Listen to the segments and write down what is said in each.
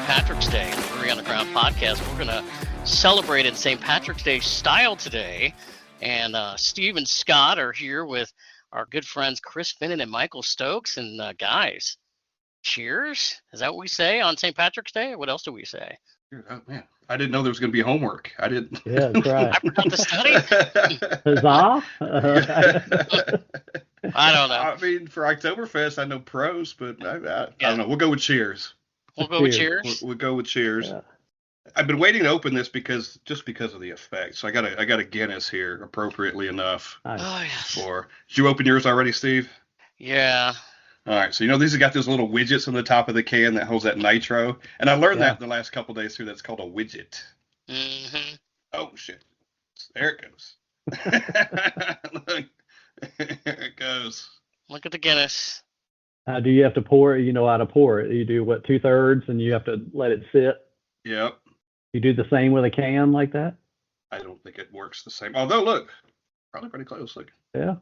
St. Patrick's Day, the Brewing Underground podcast. We're going to celebrate in St. Patrick's Day style today. And Steve and Scott are here with our good friends Chris Finen and Michael Stokes. And guys, cheers. Is that what we say on St. Patrick's Day? Or what else do we say? Oh, man. I didn't know there was going to be homework. I didn't. Yeah, that's right. I forgot to study. Huzzah! I don't know. I mean, for Oktoberfest, I know pros, but I don't know. We'll go with cheers. We'll go with cheers. We'll go with cheers. Yeah. I've been waiting to open this because of the effect. So I got a Guinness here, appropriately enough. Nice. Oh, yes. Did you open yours already, Steve? Yeah. All right, so these have got those little widgets on the top of the can that holds that nitro, and I learned that in the last couple of days through. That's called a widget. Mm-hmm. Oh shit! There it goes. Look, there it goes. Look at the Guinness. Do you have to pour it? You know how to pour it. You do what, 2/3, and you have to let it sit. Yep. You do the same with a can like that? I don't think it works the same. Although, look, probably pretty close. Look. Yeah.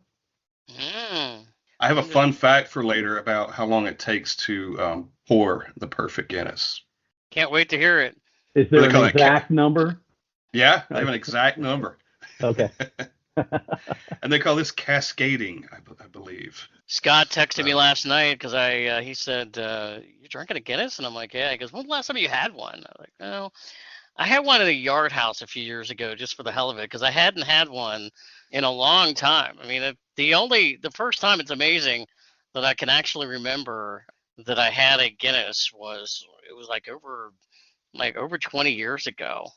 Mm. I have a fun fact for later about how long it takes to pour the perfect Guinness. Can't wait to hear it. Is there What do they an call it? exact number? Yeah, they have an exact number. Okay. And they call this cascading, I believe. Scott texted me last night because he said, "You drinking a Guinness?" And I'm like, "Yeah." He goes, "When's the last time you had one?" I'm like, "Oh, I had one at a yard house a few years ago just for the hell of it because I hadn't had one in a long time. I mean, the first time it's amazing that I can actually remember that I had a Guinness was over 20 years ago.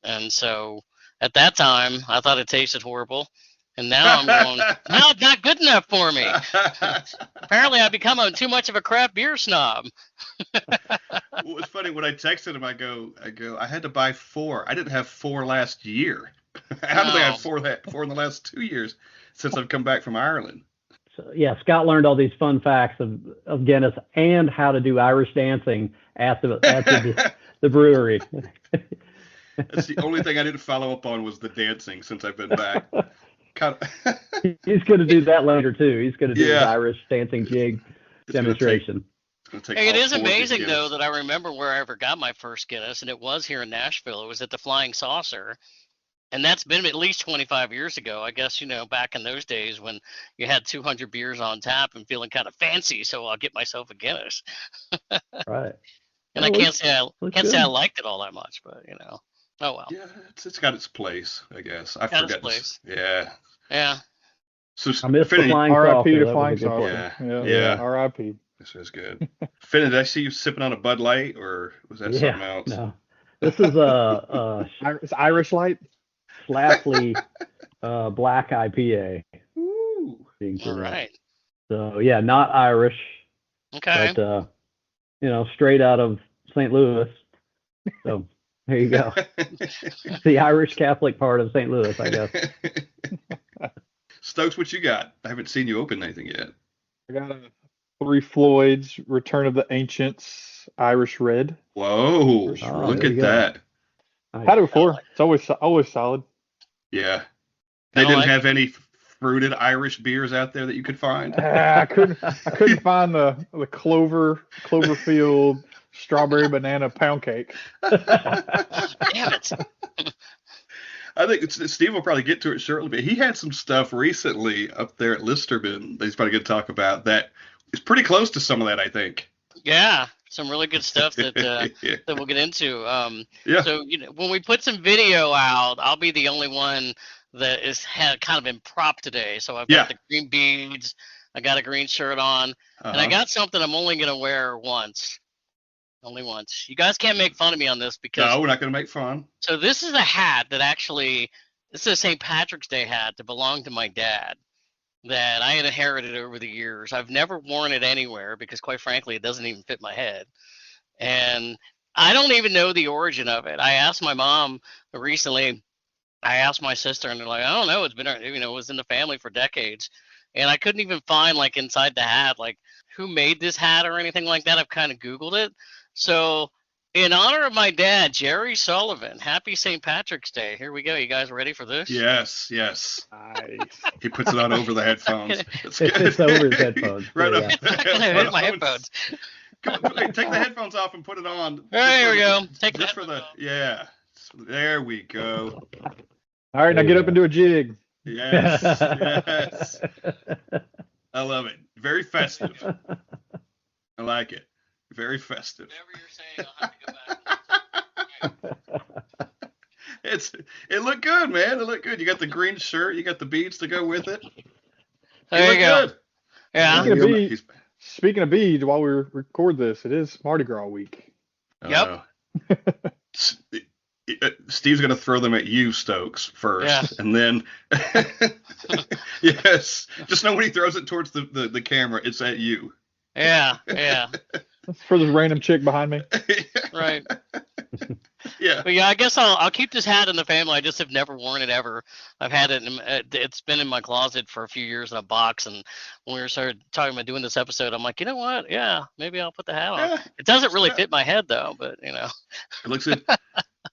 And so at that time, I thought it tasted horrible. And now I'm going, no, it's not good enough for me. Apparently, I've become too much of a craft beer snob. Well, it's funny when I texted him. I go, I had to buy 4. I didn't have 4 last year. How did I have 4 in the last 2 years since I've come back from Ireland? So, yeah, Scott learned all these fun facts of Guinness and how to do Irish dancing at the brewery. That's the only thing I didn't follow up on was the dancing since I've been back. He's going to do that later too. He's going to do his Irish dancing jig demonstration. It is amazing though that I remember where I ever got my first Guinness, and it was here in Nashville. It was at the Flying Saucer, and that's been at least 25 years ago. I guess back in those days when you had 200 beers on tap and feeling kind of fancy, so I'll get myself a Guinness. Right. And I can't say I liked it all that much, but oh well. Yeah, it's got its place, I guess. I got forget. Its place. Yeah. Yeah. So I missed the Flying R.I.P. Saucer. to Flying Saucer. Yeah. R.I.P. This is good. Finn, did I see you sipping on a Bud Light, or was that something else? No. This is It's Irish Light. Schlafly black IPA. Ooh. All right. So yeah, not Irish. Okay. But straight out of St. Louis. So there you go. The Irish Catholic part of St. Louis, I guess. Stokes, what you got? I haven't seen you open anything yet. I got a Three Floyds Return of the Ancients Irish Red. Whoa! Oh, look there at you go. that. Nice. Had it before. It's always solid. Yeah. They didn't have any fruited Irish beers out there that you could find. I couldn't find the Cloverfield strawberry banana pound cake. Damn it. I think Steve will probably get to it shortly, but he had some stuff recently up there at Listerman that he's probably going to talk about that is pretty close to some of that, I think. Yeah, some really good stuff that that we'll get into. So when we put some video out, I'll be the only one that had kind of been propped today. So I've got the green beads, I got a green shirt on, and I got something I'm only going to wear once. Only once. You guys can't make fun of me on this because... No, we're not going to make fun. So this is a hat that this is a St. Patrick's Day hat that belonged to my dad that I had inherited over the years. I've never worn it anywhere because, quite frankly, it doesn't even fit my head. And I don't even know the origin of it. I asked my mom recently. I asked my sister, and they're like, I don't know. It's been, it was in the family for decades. And I couldn't even find, inside the hat, who made this hat or anything like that. I've kind of Googled it. So, in honor of my dad, Jerry Sullivan, happy St. Patrick's Day. Here we go. You guys ready for this? Yes. Nice. He puts it on over the headphones. It's over his headphones. Right so, up It's not going to hit my headphones. Come on, take the headphones off and put it on. There we go. Take Just for the yeah. There we go. All right, now get up and do a jig. Yes, yes. I love it. Very festive. I like it. Very festive. Whatever you're saying, I'll have to go back. It looked good, man. It looked good. You got the green shirt. You got the beads to go with it. There you go. Good. Yeah. Speaking of beads, while we record this, it is Mardi Gras week. Yep. Steve's gonna throw them at you, Stokes, first, Yeah. and then yes, just know when he throws it towards the camera, it's at you. Yeah. Yeah. That's for this random chick behind me. Right. Yeah. But yeah, I guess I'll keep this hat in the family. I just have never worn it ever. I've had it. It's been in my closet for a few years in a box. And when we started talking about doing this episode, I'm like, you know what? Yeah, maybe I'll put the hat on. Yeah. It doesn't really fit my head though, but you know.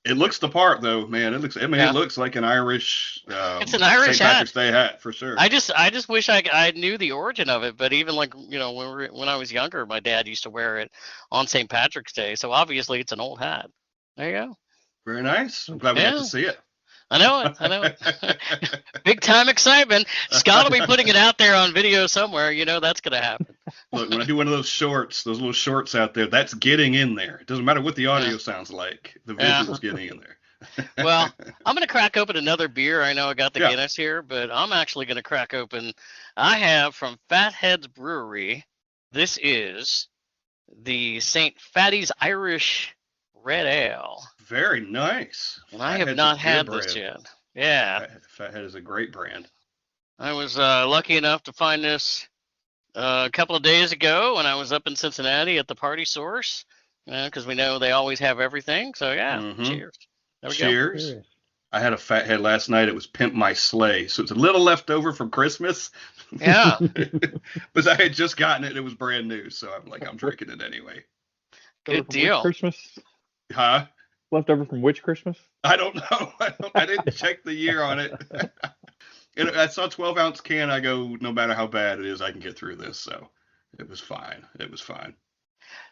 It looks the part though, man. It Yeah. looks like an Irish. It's an Irish St. Patrick's Day hat for sure. I just wish I knew the origin of it. But even like when I was younger, my dad used to wear it on St. Patrick's Day. So obviously it's an old hat. There you go. Very nice. I'm glad we got to see it. I know it. Big time excitement. Scott will be putting it out there on video somewhere. You know that's gonna happen. Look, when I do one of those shorts, those little shorts out there, that's getting in there. It doesn't matter what the audio sounds like. The visual's getting in there. Well, I'm gonna crack open another beer. I know I got the Yeah. Guinness here, but I'm actually gonna crack open. I have from Fathead's Brewery. This is the St. Fatty's Irish Red Ale. Very nice. And I have Fathead's not a had good this brand. yet. Yeah. Fathead is a great brand. I was lucky enough to find this a couple of days ago when I was up in Cincinnati at the Party Source, because we know they always have everything. So yeah, Mhm. cheers. There we Cheers. Cheers. I had a Fathead last night. It was Pimp My Sleigh. So it's a little left over from Christmas. go. Yeah, But I had just gotten it. It was brand new. So I'm like, I'm drinking it anyway. good Which deal. Christmas? Huh? Left over from which Christmas? I don't know. I didn't check the year on it. And I saw 12-ounce can. I go, no matter how bad it is, I can get through this. So it was fine. It was fine.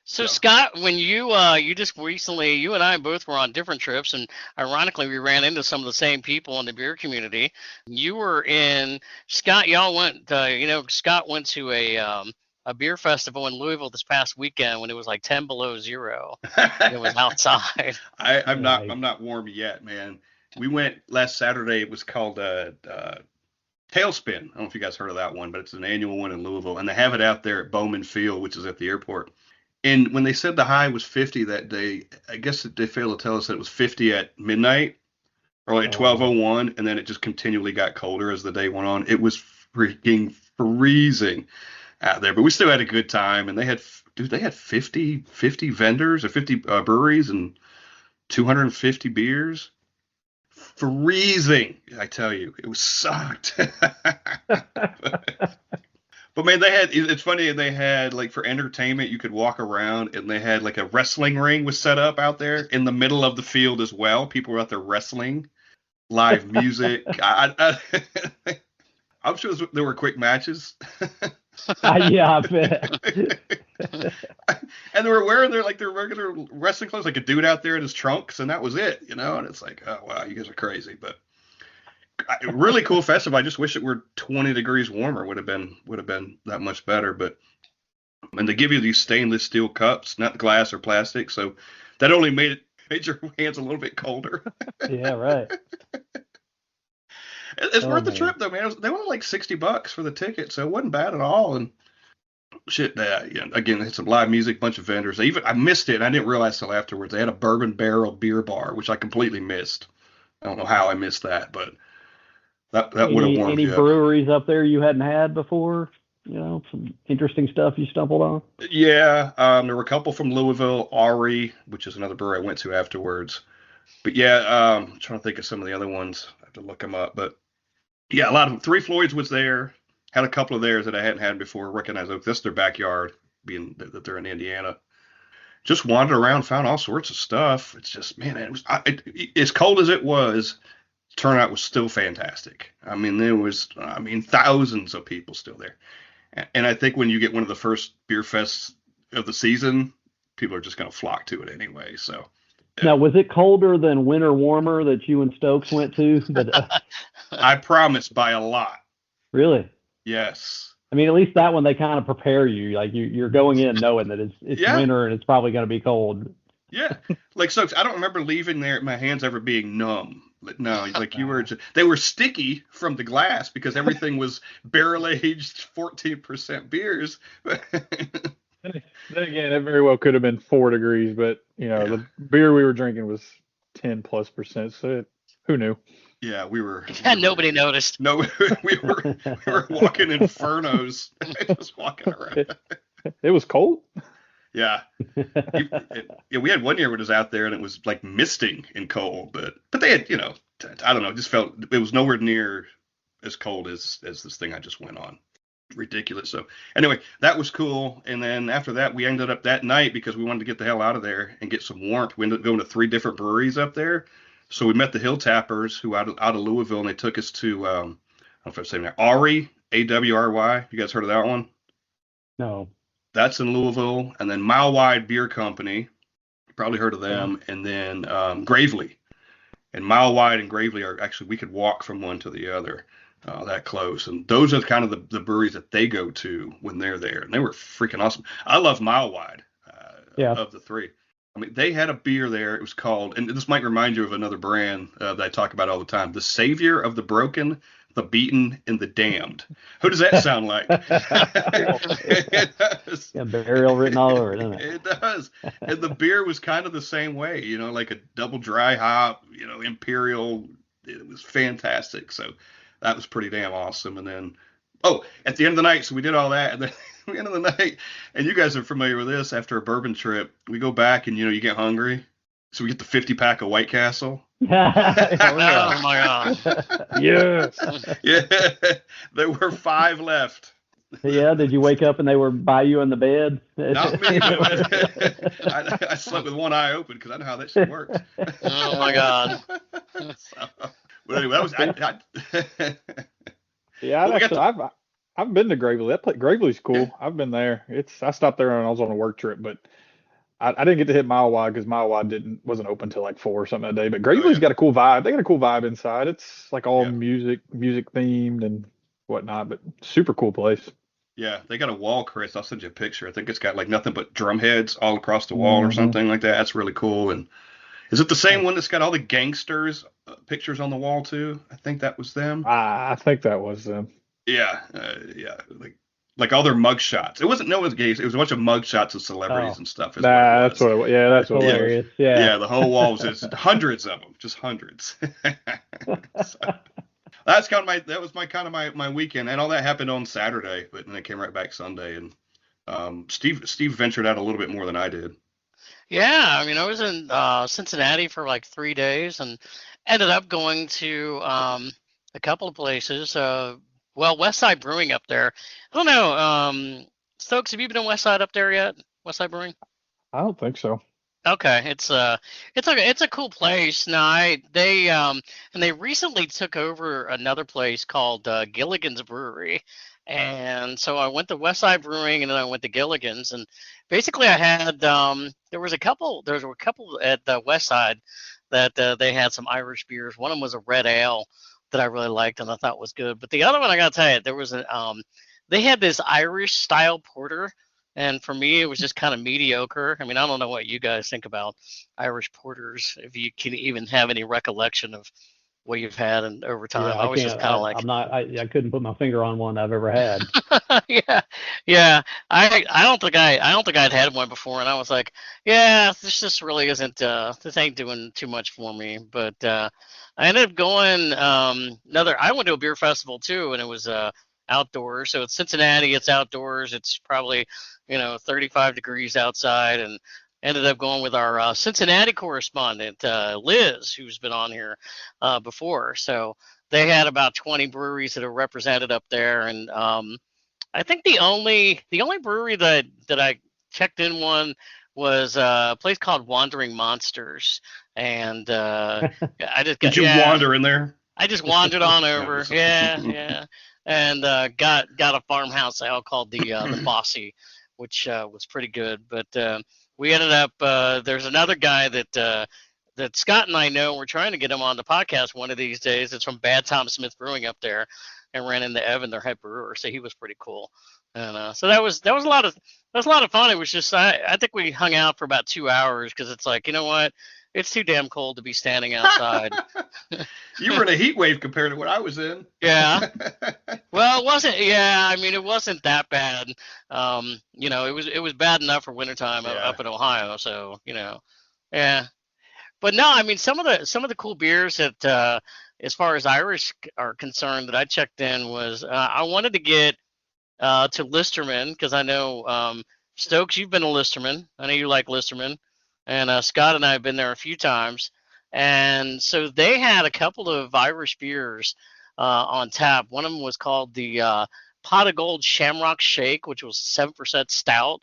So So- Scott, when you just recently, you and I both were on different trips, and ironically, we ran into some of the same people in the beer community. You were in Scott. Y'all went. Scott went to a beer festival in Louisville this past weekend when it was like 10 below zero. It was outside. I'm Nice. not warm yet, man. We went last Saturday. It was called Tailspin. I don't know if you guys heard of that one, but it's an annual one in Louisville, and they have it out there at Bowman Field, which is at the airport. And when they said the high was 50 that day, I guess they failed to tell us that it was 50 at midnight or like Oh. 12:01, and then it just continually got colder as the day went on. It was freaking freezing out there, but we still had a good time. And they had 50 vendors or 50 breweries and 250 beers. Freezing, I tell you, it was sucked. But man, it's funny, they had like for entertainment, you could walk around and they had like a wrestling ring was set up out there in the middle of the field as well. People were out there wrestling, live music. I'm sure there were quick matches. Yeah, I bet. And they were wearing their regular wrestling clothes, like a dude out there in his trunks, and that was it, And it's like, oh wow, you guys are crazy. But really cool festival. I just wish it were 20 degrees warmer. Would have been that much better. But and they give you these stainless steel cups, not glass or plastic, so that only made your hands a little bit colder. Yeah, right. It's Oh, worth the man. trip though, man. They were like $60 for the ticket, so it wasn't bad at all. And shit, again, they had some live music, bunch of vendors. I missed it, and I didn't realize till afterwards. They had a bourbon barrel beer bar, which I completely missed. I don't know how I missed that, but that would have warmed Any you up. breweries up there you hadn't had before? Some interesting stuff you stumbled on? Yeah, there were a couple from Louisville, Ari, which is another brewery I went to afterwards. But yeah, I'm trying to think of some of the other ones. I have to look them up. But yeah, a lot of them. Three Floyds was there. Had a couple of theirs that I hadn't had before. Recognized this is their backyard, being that they're in Indiana. Just wandered around, found all sorts of stuff. It's just, man, it was as cold as it was. Turnout was still fantastic. I mean, there was, thousands of people still there. And I think when you get one of the first beer fests of the season, people are just going to flock to it anyway. So Now, was it colder than winter warmer that you and Stokes went to? I promise by a lot. Really? Yes. I mean, at least that one they kind of prepare you. Like you're going in knowing that it's Yeah. winter and it's probably going to be cold. Yeah. Like Stokes, I don't remember leaving there, my hands ever being numb. No, like you were, they were sticky from the glass because everything was barrel aged 14% beers. Then again, it very well could have been 4 degrees, but the beer we were drinking was 10+%. So who knew? Yeah, we were. Nobody noticed. No, we were walking infernos, just walking around. It was cold. Yeah. We had one year when it was out there and it was like misting and cold, but they had, I don't know, it just felt it was nowhere near as cold as this thing I just went on. Ridiculous. So anyway, that was cool. And then after that, we ended up that night because we wanted to get the hell out of there and get some warmth. We ended up going to 3 different breweries up there. So we met the Hill Tappers who out of Louisville, and they took us to I don't know if I'm saying that, Ari, AWRY. You guys heard of that one? No. That's in Louisville. And then Mile Wide Beer Company. You probably heard of them. Yeah. And then Gravely. And Mile Wide and Gravely are actually, we could walk from one to the other that close. And those are kind of the breweries that they go to when they're there. And they were freaking awesome. I love Mile Wide of the 3. I mean, they had a beer there. It was called, and this might remind you of another brand that I talk about all the time, the Savior of the Broken, the Beaten, and the Damned. Who does that sound like? It does. Yeah, burial written all over it, doesn't it? It does. And the beer was kind of the same way, like a double dry hop, imperial. It was fantastic. So that was pretty damn awesome. And then, at the end of the night, so we did all that. And then at the end of the night, and you guys are familiar with this, after a bourbon trip, we go back and, you get hungry. So we get the 50-pack of White Castle. Oh, my God. Yes. Yeah. There were 5 left. Yeah, did you wake up and they were by you in the bed? Not me. I slept with one eye open because I know how that shit works. Oh, my God. But anyway, that was... Yeah, I've been to Gravely. Gravely's cool. Yeah. I've been there. I stopped there when I was on a work trip, but I didn't get to hit Mile Wide because Mile Wide wasn't open till like 4 or something that day. But Gravely's got a cool vibe. They got a cool vibe inside. It's like all music themed and whatnot, but super cool place. Yeah, they got a wall, Chris. I'll send you a picture. I think it's got like nothing but drum heads all across the wall or something like that. That's really cool. And is it the same one that's got all the gangsters pictures on the wall too? I think that was them. I think that was them. Yeah, like all their mug shots. It wasn't Noah's gays. It was a bunch of mug shots of celebrities and stuff. That's what it was. Yeah, that's what hilarious. It was. Yeah, the whole wall was just hundreds of them, just hundreds. So, that's that was my weekend, and all that happened on Saturday, but then I came right back Sunday, and Steve ventured out a little bit more than I did. Yeah, I mean, I was in Cincinnati for like 3 days and ended up going to a couple of places. West Side Brewing up there. I don't know. Stokes, have you been to West Side up there yet? West Side Brewing? I don't think so. Okay, it's a cool place. Now they recently took over another place called Gilligan's Brewery, and so I went to West Side Brewing and then I went to Gilligan's, and basically I had there were a couple at the West Side that they had some Irish beers. One of them was a red ale that I really liked and I thought was good, but the other one I gotta tell you, there was they had this Irish style porter. And for me, it was just kind of mediocre. I mean, I don't know what you guys think about Irish porters, if you can even have any recollection of what you've had over time. Yeah, I was just kind of like, I couldn't put my finger on one I've ever had. yeah. I don't think I'd had one before, and I was like, yeah, this just really isn't. This ain't doing too much for me. But I ended up going I went to a beer festival too, and it was outdoors. So it's Cincinnati, it's outdoors. It's probably 35 degrees outside, and ended up going with our Cincinnati correspondent, Liz, who's been on here before. So they had about 20 breweries that are represented up there, and I think the only brewery that I checked in one was a place called Wandering Monsters, and I just did you wander in there? I just wandered on over, yeah, and got a farmhouse ale called the Bossy. which was pretty good. But we ended up there's another guy that Scott and I know. We're trying to get him on the podcast one of these days. It's from Bad Tom Smith Brewing up there, and ran into Evan, their head brewer. So he was pretty cool. And so that was a lot of fun. It was just I think we hung out for about 2 hours because it's like, you know what, it's too damn cold to be standing outside. You were in a heat wave compared to what I was in. Yeah. Well, it wasn't. Yeah, I mean, it wasn't that bad. It was bad enough for wintertime up in Ohio. So yeah. But no, I mean, some of the cool beers that, as far as Irish are concerned, that I checked in was I wanted to get to Listerman because I know Stokes, you've been a Listerman. I know you like Listerman, and Scott and I have been there a few times. And so they had a couple of Irish beers on tap. One of them was called the Pot of Gold Shamrock Shake, which was 7% stout.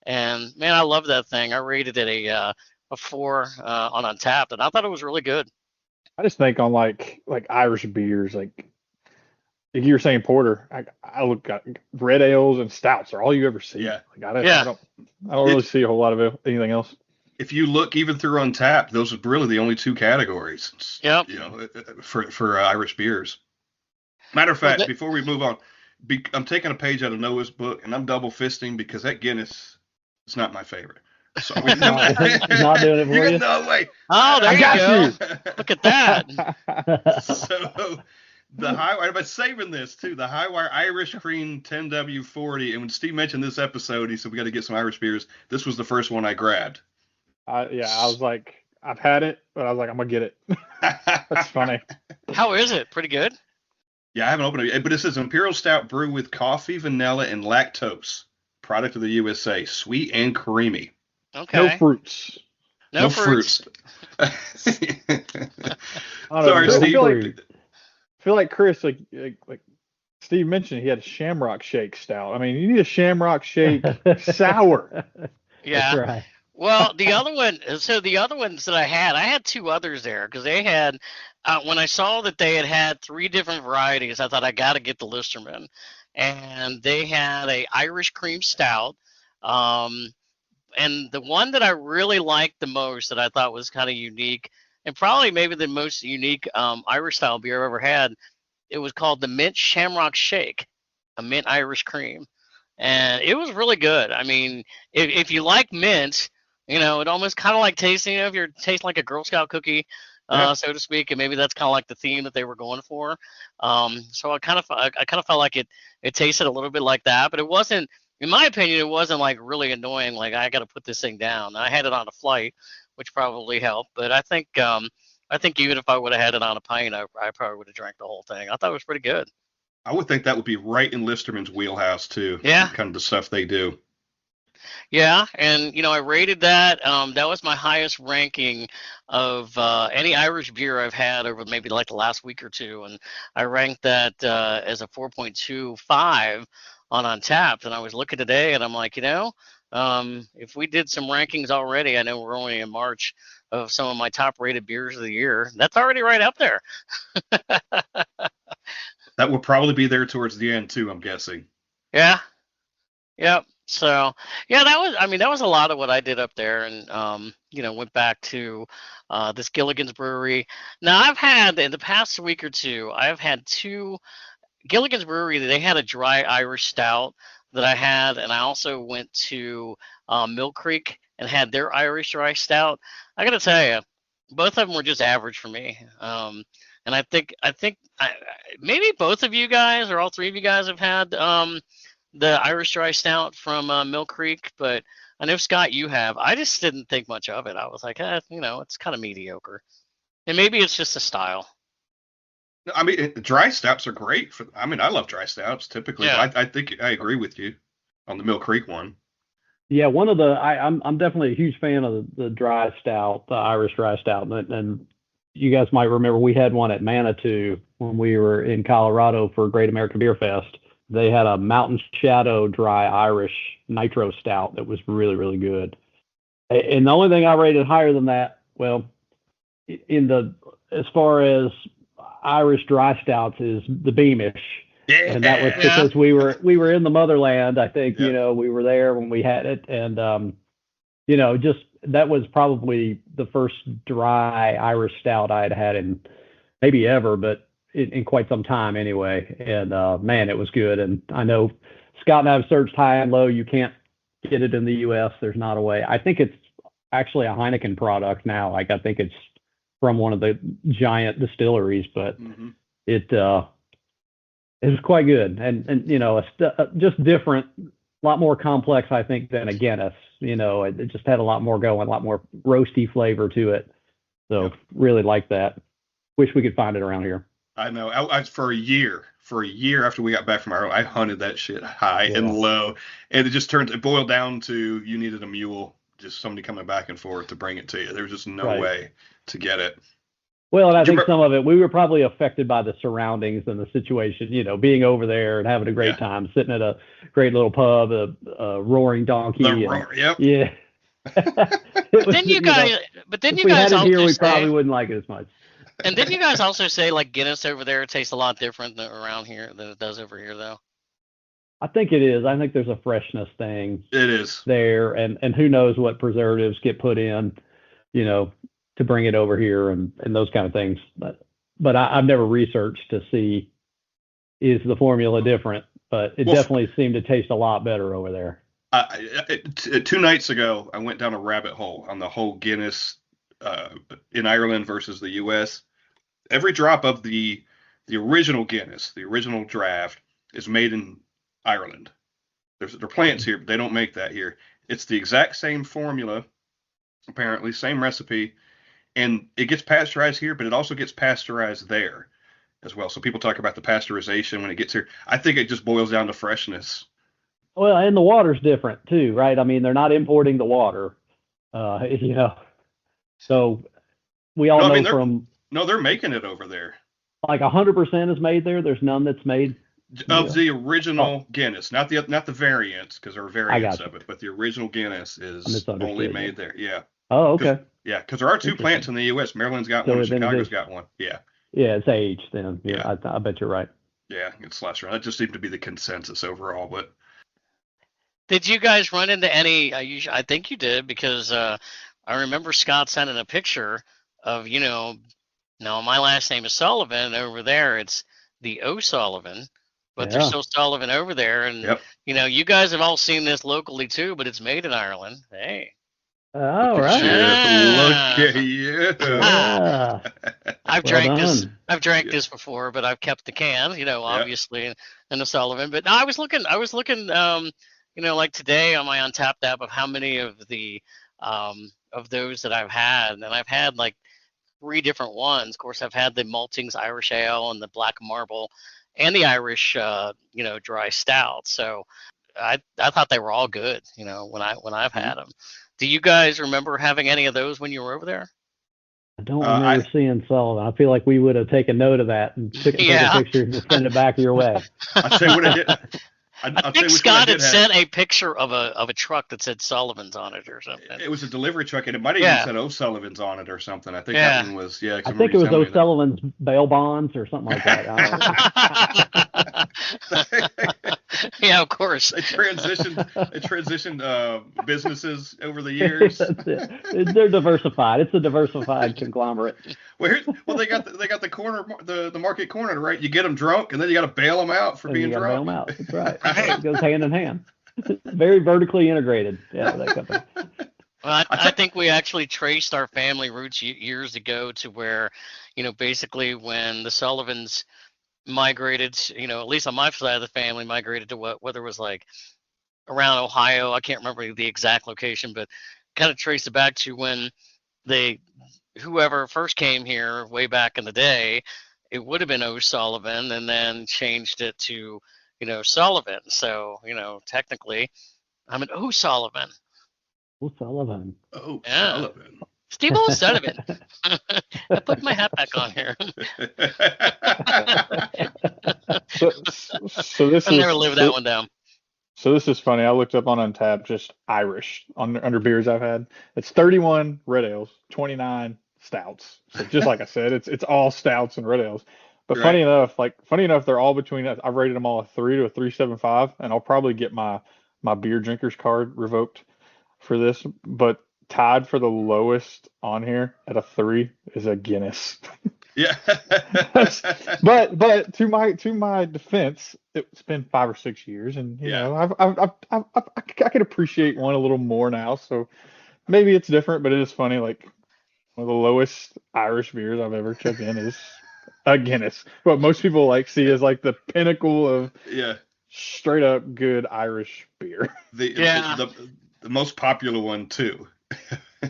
And man, I love that thing. I rated it a 4 on Untappd, and I thought it was really good. I just think on like Irish beers, like you were saying porter, I look at red ales and stouts are all you ever see. Yeah. Like I don't really see a whole lot of anything else. If you look even through Untappd, those are really the only 2 categories. Yep. For Irish beers. Matter of fact, before we move on, I'm taking a page out of Noah's book, and I'm double fisting because that Guinness is not my favorite. So He's not doing it for you. No way. Oh, there you go. Look at that. So the Highwire, but saving this too, the Highwire Irish Cream 10W40. And when Steve mentioned this episode, he said we got to get some Irish beers. This was the first one I grabbed. I was like, I've had it, but I was like, I'm gonna get it. That's funny. How is it? Pretty good. Yeah, I haven't opened it, but it says Imperial Stout brewed with coffee, vanilla, and lactose. Product of the USA, sweet and creamy. Okay. No fruits. No fruits. Sorry, Steve. I feel like Chris, like Steve mentioned, he had a Shamrock Shake stout. I mean, you need a Shamrock Shake sour. Yeah. That's right. Well, the other ones that I had 2 others there because they had, when I saw that they had 3 different varieties, I thought I got to get the Listerman. And they had a Irish cream stout. And the one that I really liked the most that I thought was kind of unique and probably maybe the most unique Irish style beer I've ever had, it was called the Mint Shamrock Shake, a mint Irish cream. And it was really good. I mean, if you like mint, it almost kind of like tasting, if you're tasting like a Girl Scout cookie, so to speak, and maybe that's kind of like the theme that they were going for. So I kind of felt like it tasted a little bit like that, but it wasn't, in my opinion, it wasn't like really annoying. Like I got to put this thing down. I had it on a flight, which probably helped, but I think even if I would have had it on a pint, I probably would have drank the whole thing. I thought it was pretty good. I would think that would be right in Listerman's wheelhouse too. Yeah. Kind of the stuff they do. Yeah, and I rated that. That was my highest ranking of any Irish beer I've had over maybe like the last week or two, and I ranked that as a 4.25 on Untappd. And I was looking today, and I'm like, if we did some rankings already, I know we're only in March, of some of my top-rated beers of the year. That's already right up there. That will probably be there towards the end too, I'm guessing. Yeah. Yep. So yeah, that was a lot of what I did up there, and went back to this Gilligan's Brewery. Now I've had in the past week or two, I've had 2 Gilligan's Brewery. They had a dry Irish stout that I had, and I also went to Mill Creek and had their Irish dry stout. I got to tell you, both of them were just average for me. And I think maybe both of you guys or all 3 of you guys have had the Irish dry stout from Mill Creek, but I know, Scott, you have. I just didn't think much of it. I was like, it's kind of mediocre. And maybe it's just a style. I mean, dry stouts are great. I love dry stouts typically. Yeah. But I think I agree with you on the Mill Creek one. Yeah, I'm definitely a huge fan of the dry stout, the Irish dry stout, and you guys might remember we had one at Manitou when we were in Colorado for Great American Beer Fest. They had a Mountain Shadow dry Irish nitro stout that was really, really good. And the only thing I rated higher than that, well, as far as Irish dry stouts, is the Beamish. Yeah. And that was Yeah. because we were in the motherland. I think, Yep. we were there when we had it. And, just that was probably the first dry Irish stout I had had in maybe ever, but in quite some time anyway. And man, it was good. And I know Scott and I have searched high and low. You can't get it in the U.S. There's not a way. I think it's actually a Heineken product now. Like I think it's from one of the giant distilleries, but hmm it was quite good. And just different, a lot more complex, I think, than a Guinness. It just had a lot more going, a lot more roasty flavor to it. So Yep. really like that. Wish we could find it around here. I know. I for a year after we got back from Ireland, I hunted that shit high and Yeah. low, and it boiled down to you needed a mule, just somebody coming back and forth to bring it to you. There was just no Right. way to get it. Well, and I Do you think remem- some of it, we were probably affected by the surroundings and the situation, being over there and having a great Yeah. time, sitting at a great little pub, a roaring donkey. The and, roar, yep. Yeah. But then you guys, if we had it here, we probably wouldn't like it as much. and then you guys also say like Guinness over there tastes a lot different than around here than it does over here, though. I think it is. I think there's a freshness thing It is. there, and who knows what preservatives get put in, to bring it over here and those kind of things. But I've never researched to see is the formula different, but it definitely seemed to taste a lot better over there. 2 nights ago, I went down a rabbit hole on the whole Guinness in Ireland versus the U.S. Every drop of the original Guinness, the original draft, is made in Ireland. There are plants here, but they don't make that here. It's the exact same formula, apparently, same recipe, and it gets pasteurized here, but it also gets pasteurized there as well. So people talk about the pasteurization when it gets here. I think it just boils down to freshness. Well, and the water's different too, right? I mean, they're not importing the water, So we all know from No, they're making it over there. like 100% is made there. There's none that's made Of the original Guinness, not the variants, because there are variants you. of it, but the original Guinness is misunderstood, only made there. Yeah. Oh, okay. Yeah, because there are 2 plants in the U.S. Maryland's got one, and Chicago's got one. Yeah. Yeah, it's aged then. Yeah, I bet you're right. Yeah, it's slashed around. That just seemed to be the consensus overall. But Did you guys run into any? I think you did because I remember Scott sending a picture of now my last name is Sullivan. Over there, it's the O'Sullivan, but there's still Sullivan over there. And yep. You guys have all seen this locally too, but it's made in Ireland. Hey. Oh, right. Look at you. Yeah. I've drank this. I've drank this before, but I've kept the can. Obviously, and the Sullivan. But no, I was looking. Like today on my Untapped app of how many of the of those that I've had, and I've had like 3 different ones. Of course, I've had the Maltings Irish Ale and the Black Marble, and the Irish dry stout. So I thought they were all good. When I've had them. Do you guys remember having any of those when you were over there? I don't remember seeing Sullivan. I feel like we would have taken note of that and took a picture and send it back your way. I'll tell you what I did. I think Scott had sent a picture of a truck that said Sullivan's on it or something. It was a delivery truck, and it might have even said O'Sullivan's on it or something. I think that one was, I think it was O'Sullivan's bail bonds or something like that. Yeah, of course. They transitioned businesses over the years. That's it. They're diversified. It's a diversified conglomerate. Well, they got the corner, the market corner, right? You get them drunk, and then you got to bail them out for being drunk. Bail them out. That's right. It goes hand in hand. Very vertically integrated. Yeah, that company. Well, I think we actually traced our family roots years ago to where, basically when the Sullivans migrated, at least on my side of the family, migrated to whether it was like around Ohio. I can't remember the exact location, but kind of traced it back to when whoever first came here way back in the day, it would have been O'Sullivan, and then changed it to, Sullivan. So, technically, I'm an O'Sullivan. O'Sullivan. Oh, yeah. Sullivan. Steve O'Sullivan. I put my hat back on here. so this I'll never live that one down. So this is funny. I looked up on Untapped just Irish under beers I've had. It's 31 red ales, 29 stouts. So just like I said, it's all stouts and red ales. But funny enough, they're all between. I've rated them all a 3 to a 3.75, and I'll probably get my beer drinker's card revoked for this. But tied for the lowest on here at a 3 is a Guinness. Yeah. but to my defense, it's been 5 or 6 years, and you know I can appreciate one a little more now. So maybe it's different, but it is funny. Like one of the lowest Irish beers I've ever chugged in is a Guinness. What most people like see as like the pinnacle of straight up good Irish beer. The most popular one too.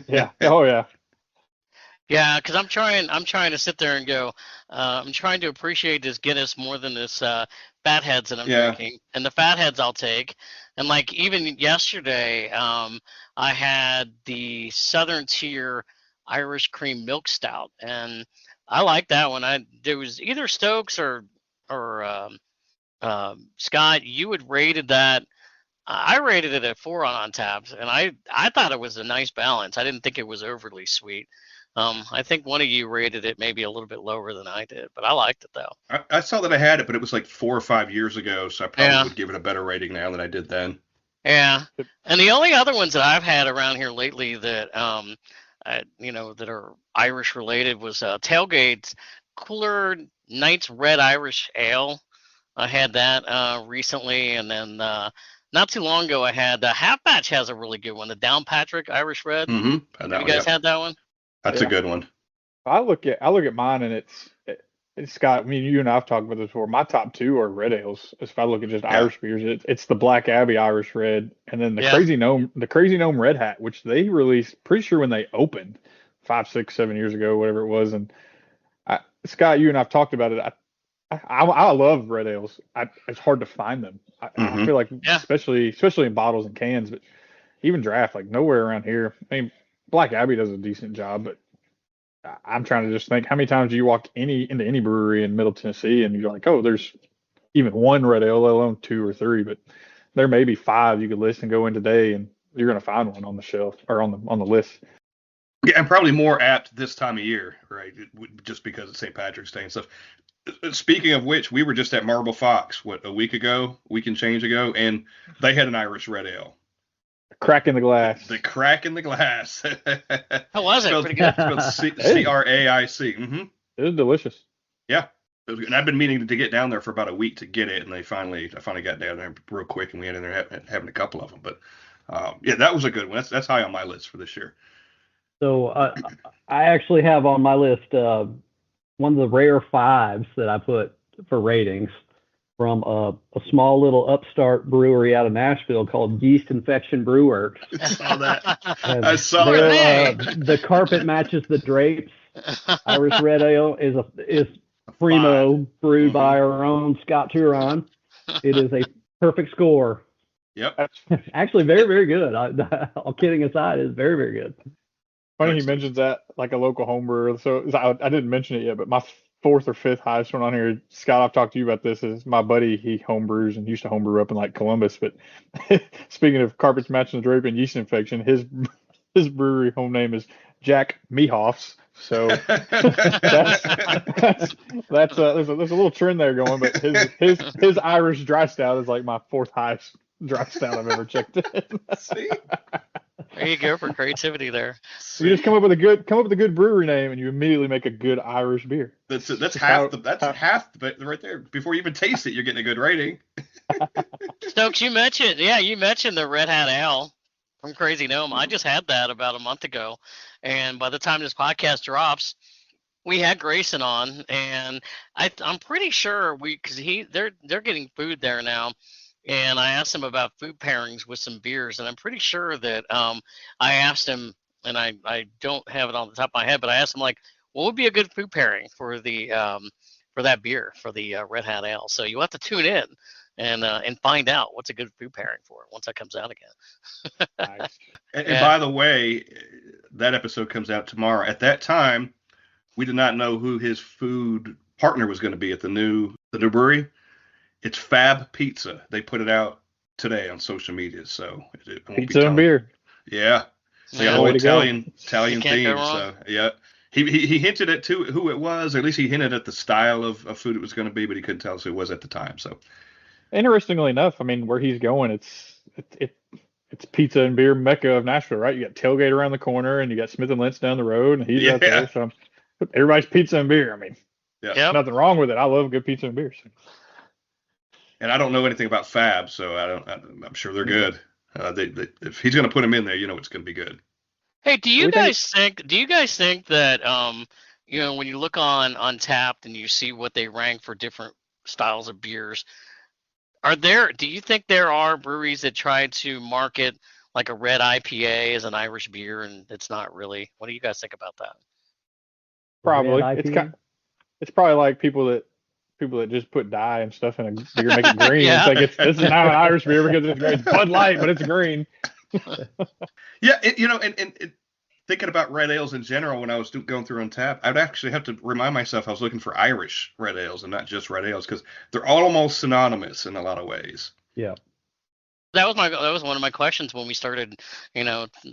Yeah. Oh yeah. Yeah, because I'm trying to sit there and go, I'm trying to appreciate this Guinness more than this Fatheads that I'm drinking. And the Fatheads I'll take. And like even yesterday, I had the Southern Tier Irish Cream Milk Stout, and I like that one. There was either Stokes or Scott. You had rated that. I rated it at 4 on Untappd, and I thought it was a nice balance. I didn't think it was overly sweet. I think one of you rated it maybe a little bit lower than I did, but I liked it though. I saw that I had it, but it was like 4 or 5 years ago, so I probably would give it a better rating now than I did then. Yeah, and the only other ones that I've had around here lately that that are Irish related was Tailgate's Cooler Nights Red Irish Ale. I had that recently, and then not too long ago I had Half Batch has a really good one, the Downpatrick Irish Red. Mm-hmm. Have you guys had that one? That's a good one. I look at mine, and it's Scott. I mean, you and I've talked about this before. My top 2 are red ales. If I look at just Irish beers, it's the Black Abbey Irish Red, and then the Crazy Gnome Red Hat, which they released pretty sure when they opened 5, 6, 7 years ago, whatever it was. And Scott, you and I've talked about it. I love red ales. It's hard to find them. I feel like especially in bottles and cans, but even draft, like nowhere around here. I mean, Black Abbey does a decent job, but I'm trying to just think how many times do you walk into any brewery in Middle Tennessee and you're like, oh, there's even one red ale, let alone 2 or 3, but there may be 5 you could list and go in today, and you're going to find one on the shelf or on the list. Yeah, and probably more apt this time of year, right? Just because it's St. Patrick's Day and stuff. Speaking of which, we were just at Marble Fox, a week and change ago, and they had an Irish red ale. Crack in the glass. The crack in the glass. How was it? Pretty good. Spelled Craic. Mm-hmm. It was delicious. Yeah. And I've been meaning to get down there for about a week to get it, and I finally got down there real quick, and we ended up having a couple of them. But that was a good one. That's high on my list for this year. So I actually have on my list one of the rare 5s that I put for ratings from a small little upstart brewery out of Nashville called Yeast Infection Brewworks. I saw that. And I saw it. The carpet matches the drapes. Irish Red Ale is primo, brewed by our own Scott Turon. It is a perfect score. Yep. Actually, very, very good. All kidding aside, it's very, very good. Funny he mentions that, like a local home brewer. So I didn't mention it yet, but my 4th or 5th highest one on here, Scott, I've talked to you about this, is my buddy. He homebrews and used to homebrew up in like Columbus. But speaking of carpets matching the drape and yeast infection, his brewery home name is Jack Mehoff's. So that's there's a little trend there going. But his Irish dry stout is like my 4th highest dry stout I've ever checked in. See? There you go for creativity there. You just come up with a good brewery name, and you immediately make a good Irish beer. That's half right there. Before you even taste it, you're getting a good rating. Stokes, you mentioned the Red Hat Ale from Crazy Gnome. I just had that about a month ago, and by the time this podcast drops, we had Grayson on, and I'm pretty sure they're getting food there now. And I asked him about food pairings with some beers, and I'm pretty sure that I asked him, and I don't have it on the top of my head, but I asked him, like, what would be a good food pairing for the for that beer, for the Red Hat Ale. So you'll have to tune in and find out what's a good food pairing for it once that comes out again. Nice. And by the way, that episode comes out tomorrow. At that time, we did not know who his food partner was going to be at the new brewery. It's Fab Pizza. They put it out today on social media, so it won't Pizza and beer. Yeah, they got a little Italian theme. So yeah, He hinted at who it was, or at least he hinted at the style of food it was going to be, but he couldn't tell us who it was at the time. So Interestingly enough, I mean, where he's going, it's pizza and beer mecca of Nashville, right? You got Tailgate around the corner, and you got Smith and Lentz down the road, and he's right there. So everybody's pizza and beer. I mean, yeah, nothing wrong with it. I love good pizza and beer. So. And I don't know anything about Fab, so I'm sure they're good. If he's going to put them in there, it's going to be good. Hey, do you guys think that when you look on Untappd and you see what they rank for different styles of beers, do you think there are breweries that try to market like a red IPA as an Irish beer and it's not really? What do you guys think about that? Probably. It's probably like people that just put dye and stuff in a beer, make it green. Yeah. It's like this is now an Irish beer because it's green. It's Bud Light, but it's green. Yeah, and thinking about red ales in general, when I was going through Untappd, I'd actually have to remind myself I was looking for Irish red ales and not just red ales, because they're almost synonymous in a lot of ways. Yeah. That was one of my questions when we started,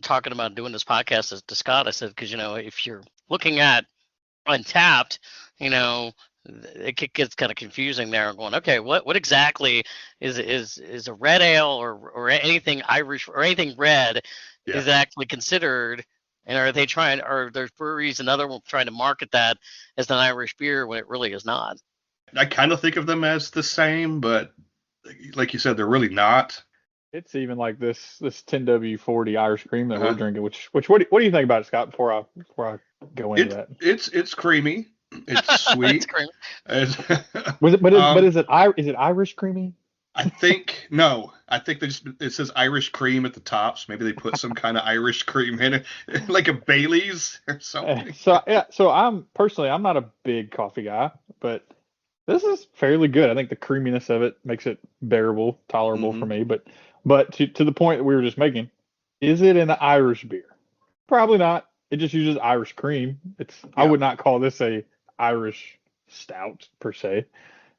talking about doing this podcast to Scott. I said, because if you're looking at Untappd, it gets kind of confusing there. I'm going, okay, what exactly is a red ale or anything Irish or anything red is actually considered, and are there's breweries and other trying to market that as an Irish beer when it really is not? I kind of think of them as the same, but like you said, they're really not. It's even like this 10W40 Irish cream that we're drinking. Which what do you think about it, Scott? Before I go into that, it's creamy. It's sweet. It's creamy. But is it Irish creamy? I think no. I think it says Irish cream at the top. So maybe they put some kind of Irish cream in it, like a Bailey's or something. So I'm not a big coffee guy, but this is fairly good. I think the creaminess of it makes it bearable, tolerable for me. But to the point that we were just making, is it an Irish beer? Probably not. It just uses Irish cream. I would not call this a Irish stout per se.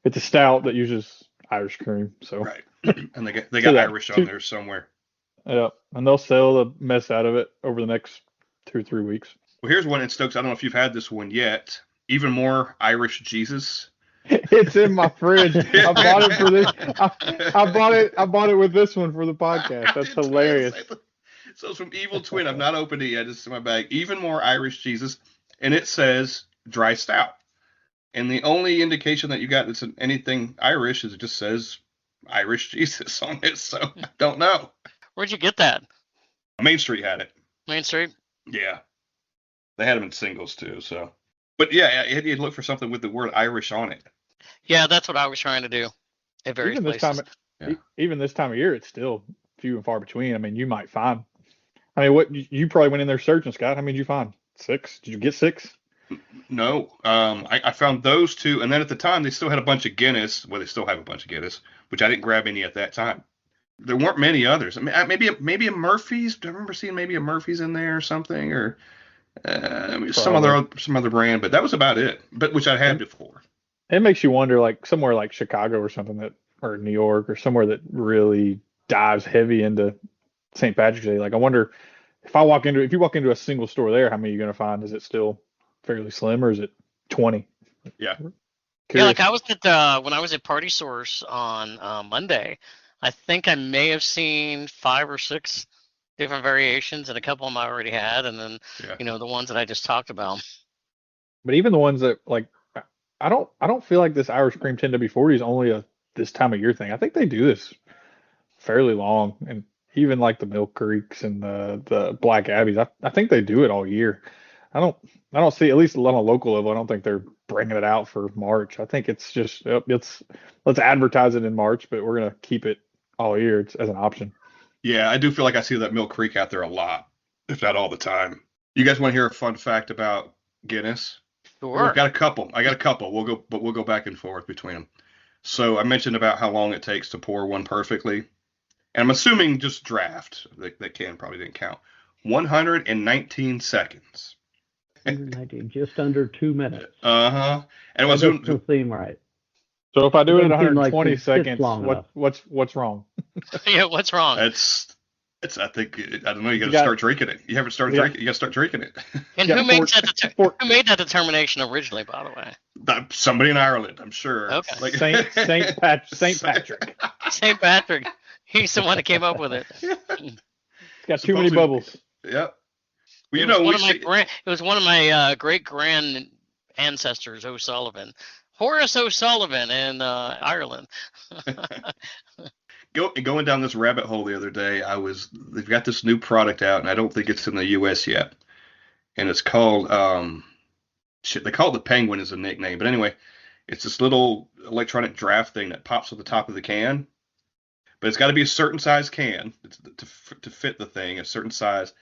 It's a stout that uses Irish cream. So right, and they got Irish on there somewhere. Yeah, and they'll sell the mess out of it over the next 2 or 3 weeks. Well, here's one in Stokes. I don't know if you've had this one yet. Even more Irish Jesus. It's in my fridge. I bought it for this. I bought it with this one for the podcast. That's hilarious. So it's from Evil Twin. I've not opened it yet. It's in my bag. Even more Irish Jesus, and it says dry stout. And the only indication that you got that's anything Irish is it just says Irish Jesus on it. So I don't know. Where'd you get that? Main Street had it. Main Street? Yeah. They had them in singles too. So, but yeah, you'd look for something with the word Irish on it. Yeah, that's what I was trying to do at various places. Even this time of year, it's still few and far between. I mean, you might find. I mean, what you probably went in there searching, Scott. How many did you find? 6? Did you get 6? No, I found those 2, and then at the time they still had a bunch of Guinness. Well, they still have a bunch of Guinness, which I didn't grab any at that time. There weren't many others. I mean, maybe a Murphy's. Do I remember seeing maybe a Murphy's in there or something, or some other brand? But that was about it. But which I had before. It makes you wonder, like somewhere like Chicago or something or New York or somewhere that really dives heavy into St. Patrick's Day. Like I wonder if you walk into a single store there, how many are you going to find? Is it still fairly slim, or is it 20? Yeah. Curious. Yeah, like I was at when I was at Party Source on Monday, I think I may have seen 5 or 6 different variations, and a couple of them I already had, and then the ones that I just talked about. But even the ones that like, I don't feel like this Irish Cream 10W40 is only a this time of year thing. I think they do this fairly long, and even like the Mill Creeks and the Black Abbeys, I think they do it all year. I don't see, at least on a local level, I don't think they're bringing it out for March. I think it's just let's advertise it in March, but we're gonna keep it all year as an option. Yeah, I do feel like I see that Mill Creek out there a lot, if not all the time. You guys want to hear a fun fact about Guinness? Sure. I've got a couple. We'll go back and forth between them. So I mentioned about how long it takes to pour one perfectly. And I'm assuming just draft. That probably didn't count. 119 seconds. 119, just under 2 minutes. And it was that doesn't seem right. So if I do it at 120 like seconds, what's what's wrong? Yeah, what's wrong? I don't know. You got to start drinking it. You haven't started drinking. You got to start drinking it. And who made that determination originally, by the way? Somebody in Ireland, I'm sure. Okay. Like, Saint Patrick. St. Patrick. He's the one that came up with it. It's got too many bubbles. Yep. Well, it was one of my great grand ancestors, O'Sullivan, Horace O'Sullivan in Ireland. Going down this rabbit hole the other day, they've got this new product out, and I don't think it's in the U.S. yet. And it's called they call it the Penguin as a nickname, but anyway, it's this little electronic draft thing that pops at the top of the can. But it's got to be a certain size can to fit the thing, a certain size,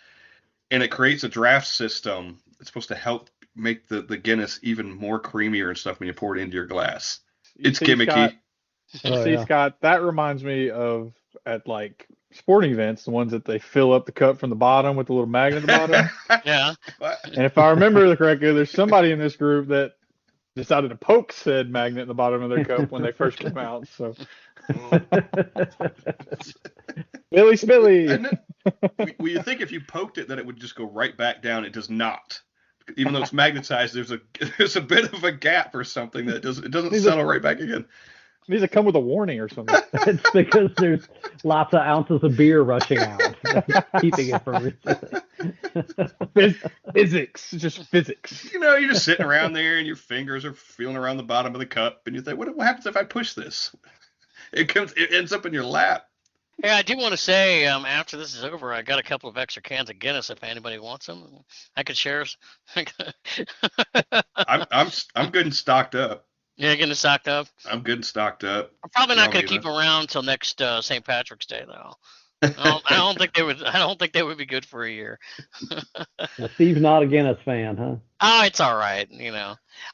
and it creates a draft system. It's supposed to help make the Guinness even more creamier and stuff when you pour it into your glass. It's gimmicky. Scott, that reminds me of at like sporting events, the ones that they fill up the cup from the bottom with the little magnet at the bottom. Yeah. And if I remember correctly, there's somebody in this group that decided to poke said magnet in the bottom of their cup when they first came out. So, Billy. Well, you think if you poked it that it would just go right back down. It does not. Even though it's magnetized, there's a bit of a gap or something that it doesn't settle right back again. It needs to come with a warning or something. It's because there's lots of ounces of beer rushing out, keeping it from physics, just physics. You're just sitting around there and your fingers are feeling around the bottom of the cup, and you think, what happens if I push this? It ends up in your lap. Hey, I do want to say, after this is over, I got a couple of extra cans of Guinness if anybody wants them. I could share. I'm good and stocked up. Yeah, getting stocked up. I'm good and stocked up. I'm probably not going to keep them around until next St. Patrick's Day, though. I don't think they would. I don't think they would be good for a year. Well, Steve's not a Guinness fan, huh? Oh, it's all right.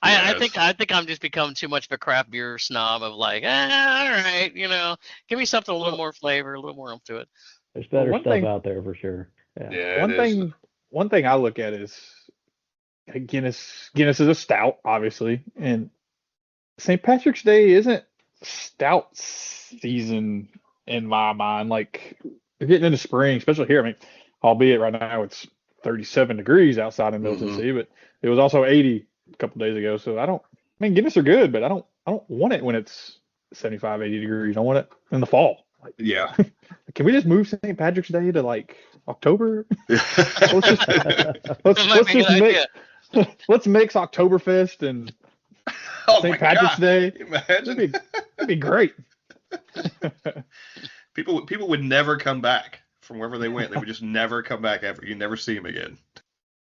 I think I'm just becoming too much of a craft beer snob of like, all right, give me something a little more flavor, a little more oomph to it. There's better stuff out there for sure. Yeah. One thing I look at is Guinness is a stout, obviously, and St. Patrick's Day isn't stout season in my mind. Like, you're getting into spring, especially here. I mean, albeit right now it's 37 degrees outside in Middle Tennessee, but it was also 80 a couple days ago. So Guinness are good, but I don't want it when it's 75, 80 degrees. I want it in the fall. Like, yeah. Can we just move St. Patrick's Day to like October? Let's mix Oktoberfest and St. Patrick's Day. Imagine. That'd be great. People would never come back from wherever they went. They would just never come back ever. You never see them again.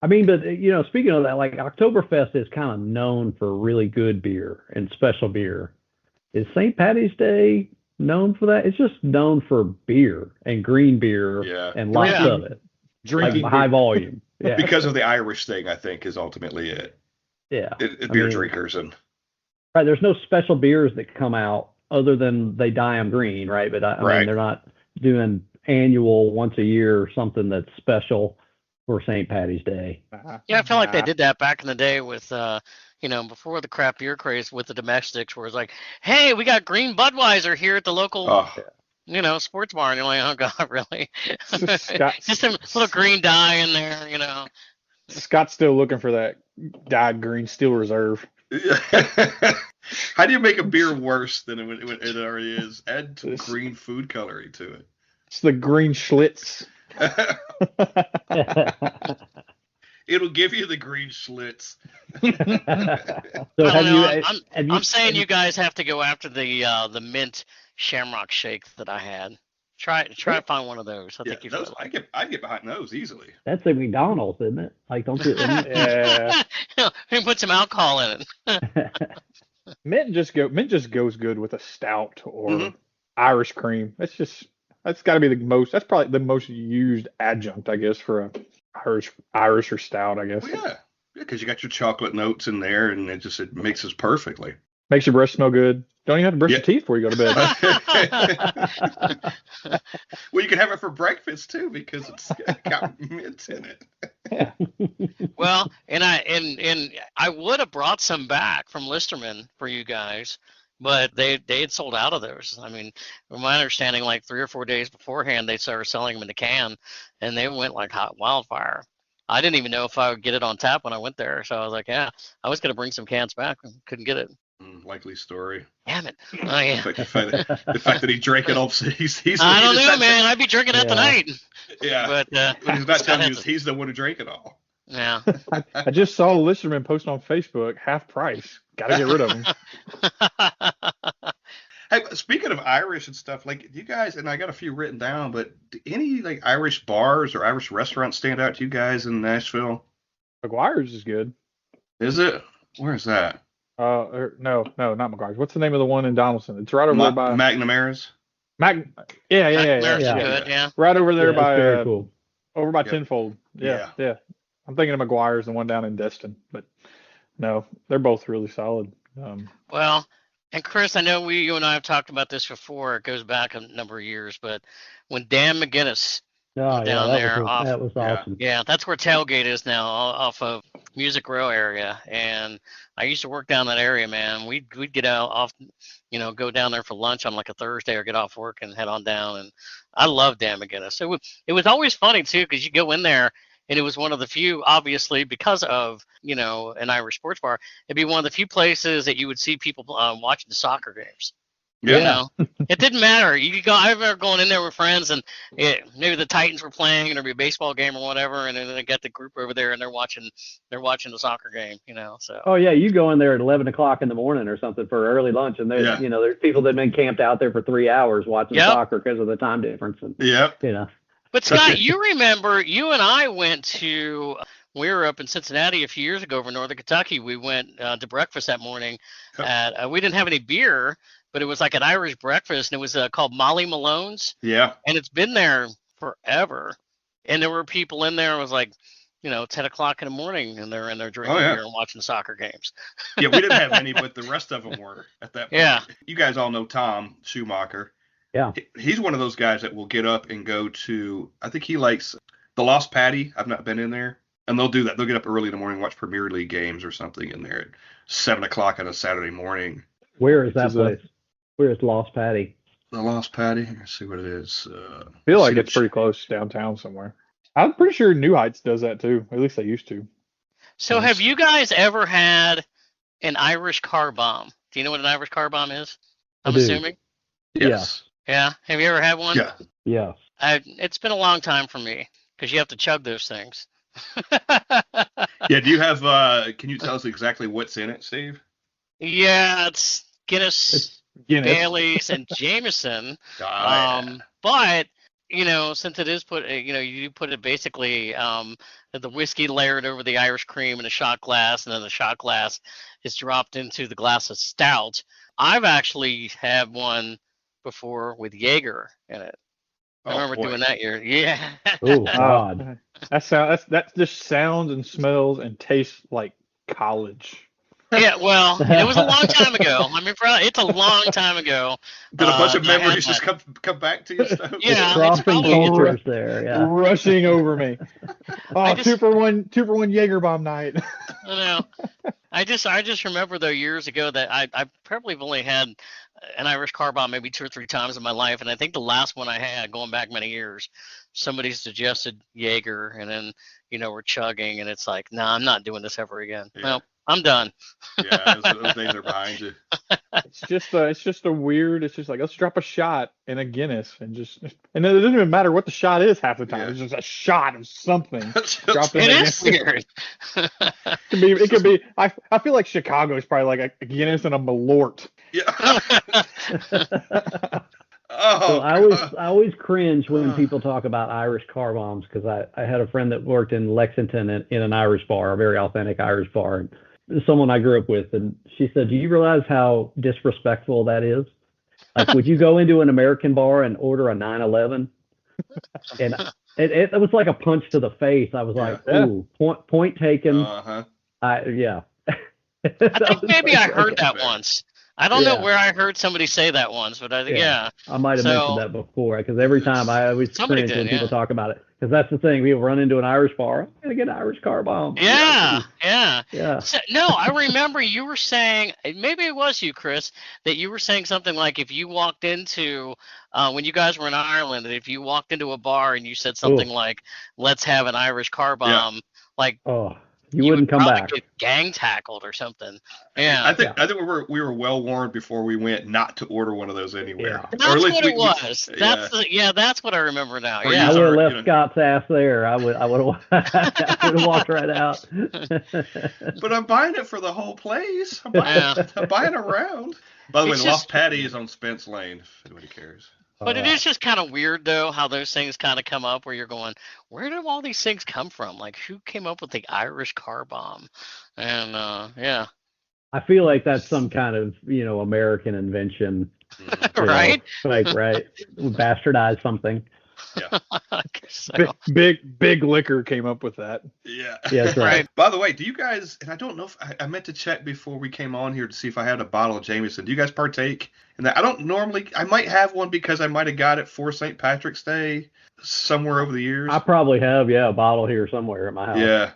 I mean, but speaking of that, like Oktoberfest is kind of known for really good beer and special beer. Is St. Patty's Day known for that? It's just known for beer and green beer and lots of it. Drinking like high volume. Yeah. Because of the Irish thing, I think, is ultimately it. Yeah. Beer drinkers and. Right. There's no special beers that come out other than they dye them green, right? But I mean, they're not doing annual once a year or something that's special for St. Patty's Day. Yeah, I feel like they did that back in the day with, before the craft beer craze with the domestics, where it's like, hey, we got green Budweiser here at the local, sports bar, and you're like, oh god, really? Just some little green dye in there, Scott's still looking for that dyed green Steel Reserve. How do you make a beer worse than it already is? Add some green food coloring to it. It's the green Schlitz. It'll give you the green Schlitz. I'm saying you guys have to go after the mint shamrock shake that I had. Try to find one of those. I think you those. I'd get behind those easily. That's a McDonald's, isn't it? Like, don't you? Put some alcohol in it. Mint just goes good with a stout or Irish cream. That's got to be that's probably the most used adjunct, I guess, for a Irish or stout, I guess. Well, yeah, because you got your chocolate notes in there, and it mixes perfectly. Makes your breath smell good. Don't even have to brush your teeth before you go to bed. Well, you can have it for breakfast too because it's got mint in it. Yeah. Well, and I would have brought some back from Listerman for you guys but they had sold out of those. I mean, from my understanding, like 3 or 4 days beforehand, they started selling them in the can, and they went like hot wildfire. I didn't even know if I would get it on tap when I went there, so I was like, yeah, I was gonna bring some cans back, and couldn't get it. Likely story. Damn it! Oh yeah. The fact that he drank it all, he's I don't know, man. I'd be drinking that tonight. Yeah, But he's not telling you he's the one who drank it all. yeah. I just saw a listenerman posting on Facebook, half price. Got to get rid of them. Hey, speaking of Irish and stuff, like you guys, and I got a few written down, but do any like Irish bars or Irish restaurants stand out to you guys in Nashville? McGuire's is good. Is it? Where is that? No, not McGuire's. What's the name of the one in Donaldson? It's right over there by McNamara's. Yeah. Good, yeah. Right over there by very cool. over by Yep. Tenfold. Yeah. I'm thinking of McGuire's, the one down in Destin, but no, they're both really solid. Well, and Chris, I know you and I have talked about this before. It goes back a number of years, but when Dan McGinnis Oh, down there that was awesome. yeah, that's where Tailgate is now, off of Music Row area. And I used to work down that area, man. We'd get out off, go down there for lunch on like a Thursday or get off work and head on down. And I love Dan McGinnis. It was always funny too, because you go in there and it was one of the few, obviously, because of an Irish sports bar. It'd be one of the few places that you would see people watching the soccer games. Yeah. It didn't matter. You could go. I remember going in there with friends, and maybe the Titans were playing, and there'd be a baseball game or whatever, and then they got the group over there, and they're watching the soccer game. So. Oh yeah, you go in there at 11 o'clock in the morning or something for early lunch, and there's there's people that have been camped out there for 3 hours watching soccer because of the time difference. And, But Scott, you remember you and I went to. We were up in Cincinnati a few years ago over Northern Kentucky. We went to breakfast that morning. We didn't have any beer, but it was like an Irish breakfast, and it was called Molly Malone's. Yeah. And it's been there forever. And there were people in there. It was like, 10 o'clock in the morning, and they're in there drinking beer and watching soccer games. Yeah, we didn't have any, but the rest of them were at that point. Yeah. You guys all know Tom Schumacher. Yeah. He's one of those guys that will get up and go to, I think he likes the Lost Patty. I've not been in there. And they'll do that. They'll get up early in the morning, watch Premier League games or something in there at 7 o'clock on a Saturday morning. Where is that place? Where is Lost Patty? The Lost Patty? Let's see what it is. I feel like it's pretty close downtown somewhere. I'm pretty sure New Heights does that too. At least they used to. So have you guys ever had an Irish car bomb? Do you know what an Irish car bomb is? I'm assuming? Yes. Yeah. Have you ever had one? Yeah. Yes. It's been a long time for me because you have to chug those things. Yeah, do you have can you tell us exactly what's in it, Steve? Yeah, it's Guinness, Bailey's, and Jameson. But since it is put, you put it basically the whiskey layered over the Irish cream in a shot glass, and then the shot glass is dropped into the glass of stout. I've actually had one before with Jaeger in it. I remember doing that year. Yeah. Oh God. That just sounds and smells and tastes like college. Yeah, well, it was a long time ago. I mean, it's a long time ago. Did a bunch of memories just come back to you? Yeah, crossing cultures there. Yeah. Rushing over me. Oh, 2-for-1 Jaeger bomb night. I know. I just remember though years ago that I probably have only had an Irish car bomb maybe 2 or 3 times in my life, and I think the last one I had, going back many years, somebody suggested Jaeger, and then we're chugging, and it's like, nah, I'm not doing this ever again. Yeah. Well, I'm done. Yeah, those days are behind you. It's just a weird. It's just like, let's drop a shot in a Guinness and it doesn't even matter what the shot is half the time. Yeah. It's just a shot of something. It is weird. It could be. I feel like Chicago is probably like a Guinness and a Malort. Yeah. So I always cringe when people talk about Irish car bombs, because I had a friend that worked in Lexington in an Irish bar, a very authentic Irish bar, and someone I grew up with, and she said, "Do you realize how disrespectful that is? Like, would you go into an American bar and order a 911?" And it was like a punch to the face. I was like, "Ooh, point taken." Uh-huh. Yeah. I think maybe I heard that once. I don't know where I heard somebody say that once, but I think, I might have mentioned that before, because every time I always cringe when people talk about it. Because that's the thing. People run into an Irish bar. I'm going to get an Irish car bomb. Yeah. So, no, I remember you were saying, maybe it was you, Chris, that you were saying something like if you walked into, when you guys were in Ireland, that if you walked into a bar and you said something like, let's have an Irish car bomb, like, you wouldn't come probably back. get gang tackled or something. Yeah. I think we were well warned before we went not to order one of those anywhere. Yeah. That's what it was. That's what I remember now. Or Yeah. I would have left Scott's ass there. I would have walked right out. But I'm buying it for the whole place. I'm buying around. By the way, the Lost Patty is on Spence Lane, if anybody cares. But it is just kind of weird, though, how those things kind of come up where you're going, where do all these things come from? Like, who came up with the Irish car bomb? And, yeah. I feel like that's some kind of, American invention. Right? Right. We bastardize something. Yeah. So. Big liquor came up with that. Yeah. Yeah, that's right. By the way, do you guys, and I don't know if I meant to check before we came on here to see if I had a bottle of Jameson. Do you guys partake in that? I might have one because I might have got it for St. Patrick's Day somewhere over the years. I probably have, a bottle here somewhere at my house. Yeah.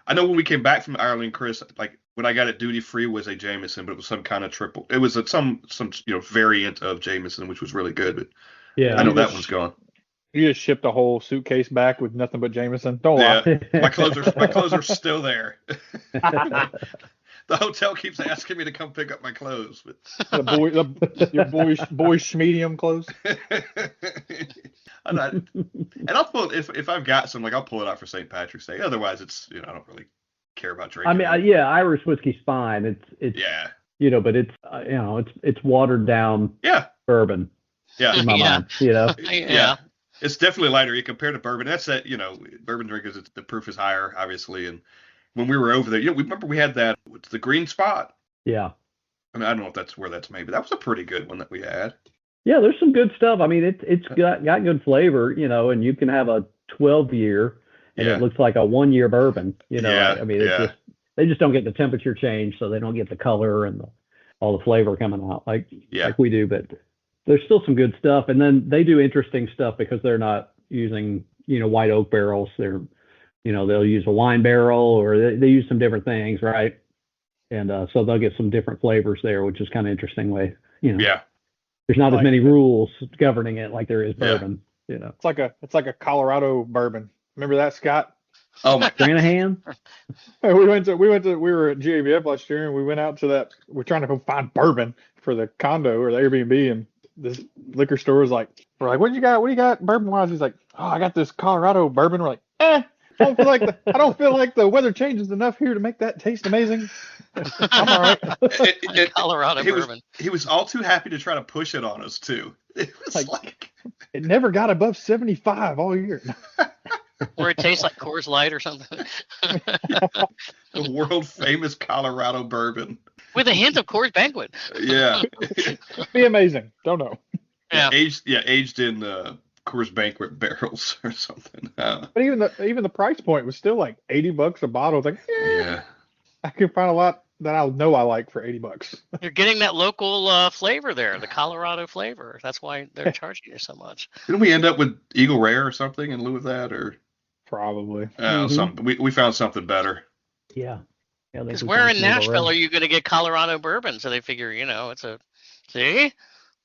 I know when we came back from Ireland, Chris, like when I got it duty free was a Jameson, but it was some kind of triple. It was some variant of Jameson, which was really good. But yeah, I know that one's gone. You just shipped a whole suitcase back with nothing but Jameson. Don't lie. My clothes are still there. The hotel keeps asking me to come pick up my clothes, but your boyish medium clothes. And I'll pull it if I've got some, like I'll pull it out for St. Patrick's Day. Otherwise, it's I don't really care about drinking. I mean, Irish whiskey's fine. It's but it's watered down. Bourbon. Yeah. In my mind. Yeah. It's definitely lighter compared to bourbon. That's bourbon drinkers, the proof is higher, obviously. And when we were over there, we remember we had that, the green spot. Yeah. I mean, I don't know if that's where that's made, but that was a pretty good one that we had. Yeah, there's some good stuff. I mean, it's got good flavor, and you can have a 12-year and it looks like a 1-year bourbon, I mean, they just don't get the temperature change, so they don't get the color and all the flavor coming out like we do, but there's still some good stuff. And then they do interesting stuff because they're not using, white oak barrels. They're, they'll use a wine barrel or they use some different things. Right. And so they'll get some different flavors there, which is kind of interesting way, Yeah. There's not as many rules governing it like there is bourbon, It's like a Colorado bourbon. Remember that, Scott? Oh my Stranahan? We were at GABF last year and we went out to that. We're trying to go find bourbon for the condo or the Airbnb, and this liquor store was like, we're like, what do you got bourbon wise? He's like, oh, I got this Colorado bourbon. We're like, I don't feel like the weather changes enough here to make that taste amazing. I'm all right. Colorado bourbon. He was all too happy to try to push it on us too. It was like it never got above 75 all year. Or it tastes like Coors Light or something. The world famous Colorado bourbon. With a hint of Coors Banquet. Yeah. Be amazing. Don't know. Yeah. Aged in Coors Banquet barrels or something. But even the price point was still like $80 a bottle. It's like, I can find a lot that I know I like for $80. You're getting that local flavor there, the Colorado flavor. That's why they're charging you so much. Didn't we end up with Eagle Rare or something in lieu of that, or probably something? We found something better. Yeah. Because where in Nashville are you going to get Colorado bourbon? So they figure, it's a see.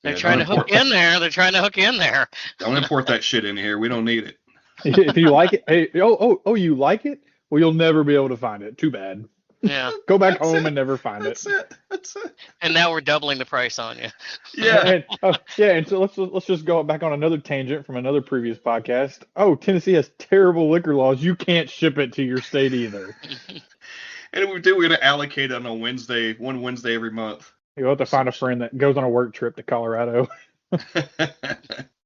They're trying to hook in there. They're trying to hook in there. Don't import that shit in here. We don't need it. If you like it, hey, you like it? Well, you'll never be able to find it. Too bad. Yeah. Go back home and never find it. That's it. And now we're doubling the price on you. Yeah. And so let's just go back on another tangent from another previous podcast. Oh, Tennessee has terrible liquor laws. You can't ship it to your state either. And if we do, we're going to allocate it on one Wednesday every month. You'll have to find a friend that goes on a work trip to Colorado.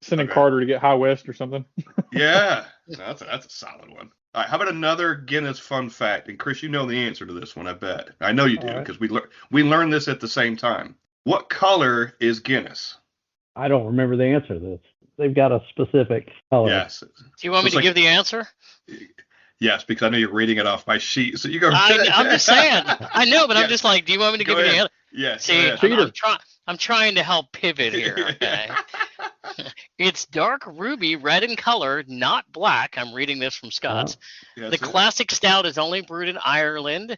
Sending Carter to get High West or something. Yeah. That's a solid one. All right, how about another Guinness fun fact? And Chris, you know the answer to this one, I bet. I know you do because we learned this at the same time. What color is Guinness? I don't remember the answer to this. They've got a specific color. Yes. Do you want me to give the answer? Yes, because I know you're reading it off my sheet. So you go. I'm just saying. I know, but I'm just like, do you want me to give you the answer? Yes. See, I'm trying to help pivot here. Okay. It's dark ruby red in color, not black. I'm reading this from Scott's. Yeah, The classic stout is only brewed in Ireland.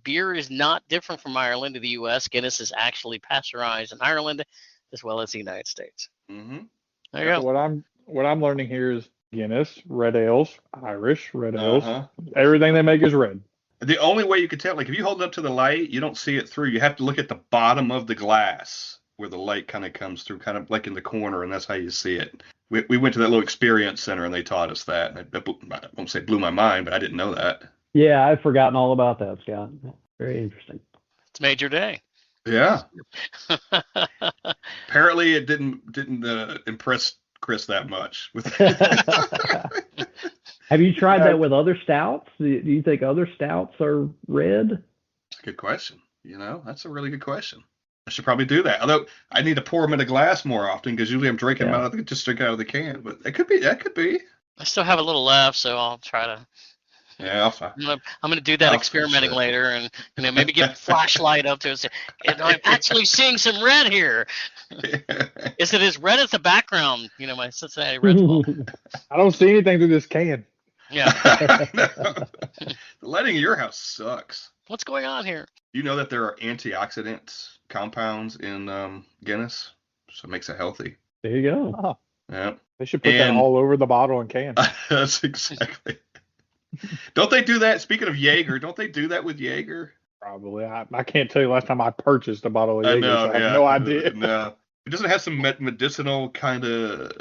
Beer is not different from Ireland to the U.S. Guinness is actually pasteurized in Ireland as well as the United States. Mm-hmm. There you So go. what I'm learning here is Guinness, red ales, Irish, red ales. Uh-huh. Everything they make is red. The only way you could tell, like if you hold it up to the light, you don't see it through. You have to look at the bottom of the glass where the light kind of comes through, kind of like in the corner, and that's how you see it. We went to that little experience center and they taught us that. And I won't say blew my mind, but I didn't know that. Yeah, I've forgotten all about that, Scott. Very interesting. It's made your day. Yeah. Apparently, it didn't impress Chris that much. Have you tried that with other stouts? Do you think other stouts are red? Good question. That's a really good question. I should probably do that. Although I need to pour them in a glass more often because usually I'm drinking them just drink out of the can. But it could be. That could be. I still have a little left, so I'll try to. Yeah, I'll find. I'm gonna do that experimenting later, and maybe get a flashlight up to it. And I'm actually seeing some red here. Is it as red as the background? My Cincinnati Reds ball. I don't see anything through this can. Yeah. The lighting in your house sucks. What's going on here? You know that there are antioxidant compounds in Guinness, so it makes it healthy. There you go. Oh, Yeah. they should put that all over the bottle and can. That's exactly. Don't they do that? Speaking of Jaeger, don't they do that with Jaeger? Probably. I can't tell you last time I purchased a bottle of Jaeger, so I have yeah. no idea. No. It doesn't have some medicinal kind of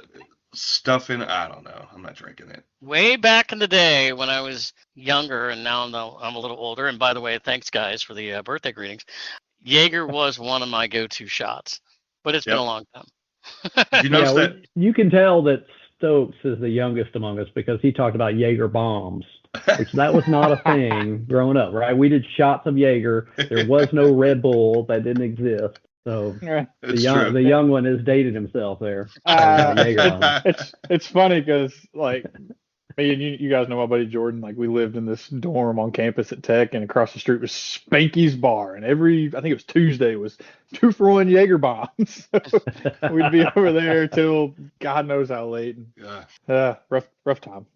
stuff in it. I don't know. I'm not drinking it. Way back in the day when I was younger, and now I'm a little older. And by the way, thanks guys for the birthday greetings. Jaeger was one of my go-to shots, but it's been a long time. Did you notice that? You can tell that Stokes is the youngest among us because he talked about Jaeger bombs, which that was not a thing growing up, right? We did shots of Jaeger. There was no Red Bull. That didn't exist. So the young one has dated himself there. It's funny because like me and you guys know my buddy Jordan. Like we lived in this dorm on campus at Tech, and across the street was Spanky's Bar, and I think it was Tuesday was 2 for 1 Jaeger bombs. So we'd be over there till God knows how late. Rough time.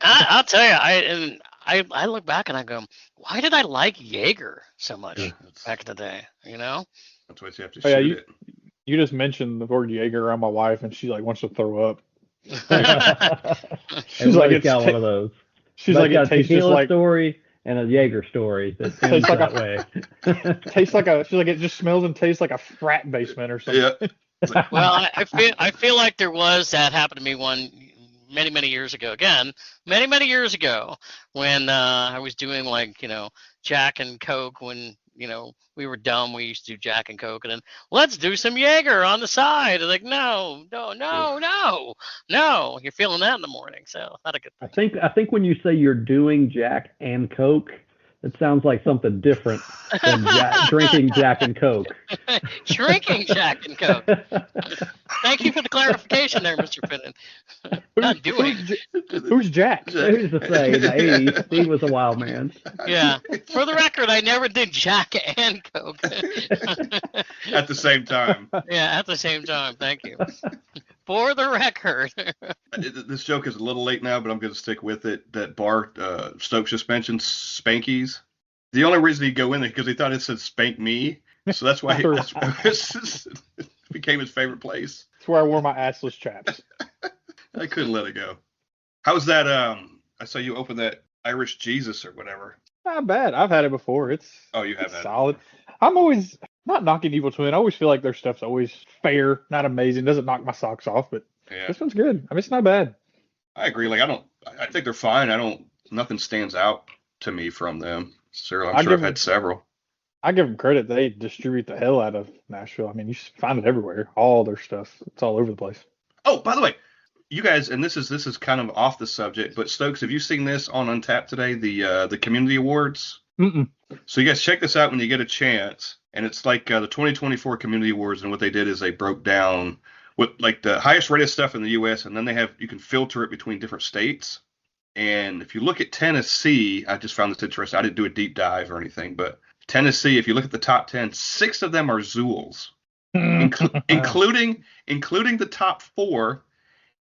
I'll tell you, I look back and I go, why did I like Jaeger so much back in the day? That's why you have to shoot it. You just mentioned the word Jaeger around my wife, and she like wants to throw up. She's like, it's got one of those. She's like, it tastes just like story and a Jaeger story that tastes like that way. Tastes like she's like, it just smells and tastes like a frat basement or something. Yeah. Well, I feel like there was that happened to me many years ago. Again, many years ago when I was doing Jack and Coke when we were dumb. We used to do Jack and Coke, and then let's do some Jaeger on the side. Like, no. You're feeling that in the morning, so not a good thing. I think when you say you're doing Jack and Coke, it sounds like something different than drinking Jack and Coke. Drinking Jack and Coke. Thank you for the clarification there, Mr. Finen. Not doing. Who's Jack? Who's to say? In the 80s, he was a wild man. Yeah. For the record, I never did Jack and Coke. At the same time. Yeah, at the same time. Thank you. For the record. This joke is a little late now, but I'm going to stick with it. That bar, Stokes just mentioned, Spanky's. The only reason he'd go in there because he thought it said spank me. So that's why it became his favorite place. That's where I wore my assless chaps. I couldn't let it go. How's that? I saw you open that Irish Jesus or whatever. Not bad. I've had it before. It's you have had solid. I'm always not knocking Evil Twin. I always feel like their stuff's always fair, not amazing. Doesn't knock my socks off, but this one's good. I mean, it's not bad. I agree. Like I think they're fine. Nothing stands out to me from them. Sure, I'm sure I've had several. I give them credit. They distribute the hell out of Nashville. I mean, you find it everywhere. All their stuff. It's all over the place. Oh, by the way, you guys, and this is kind of off the subject, but Stokes, have you seen this on Untapped today? The Community Awards. Mm-mm. So you guys check this out when you get a chance, and it's like the 2024 Community Awards, and what they did is they broke down what like the highest rated stuff in the U.S., and then you can filter it between different states. And if you look at Tennessee, I just found this interesting. I didn't do a deep dive or anything, but Tennessee, if you look at the top 10, 6 of them are Zools, including the top 4.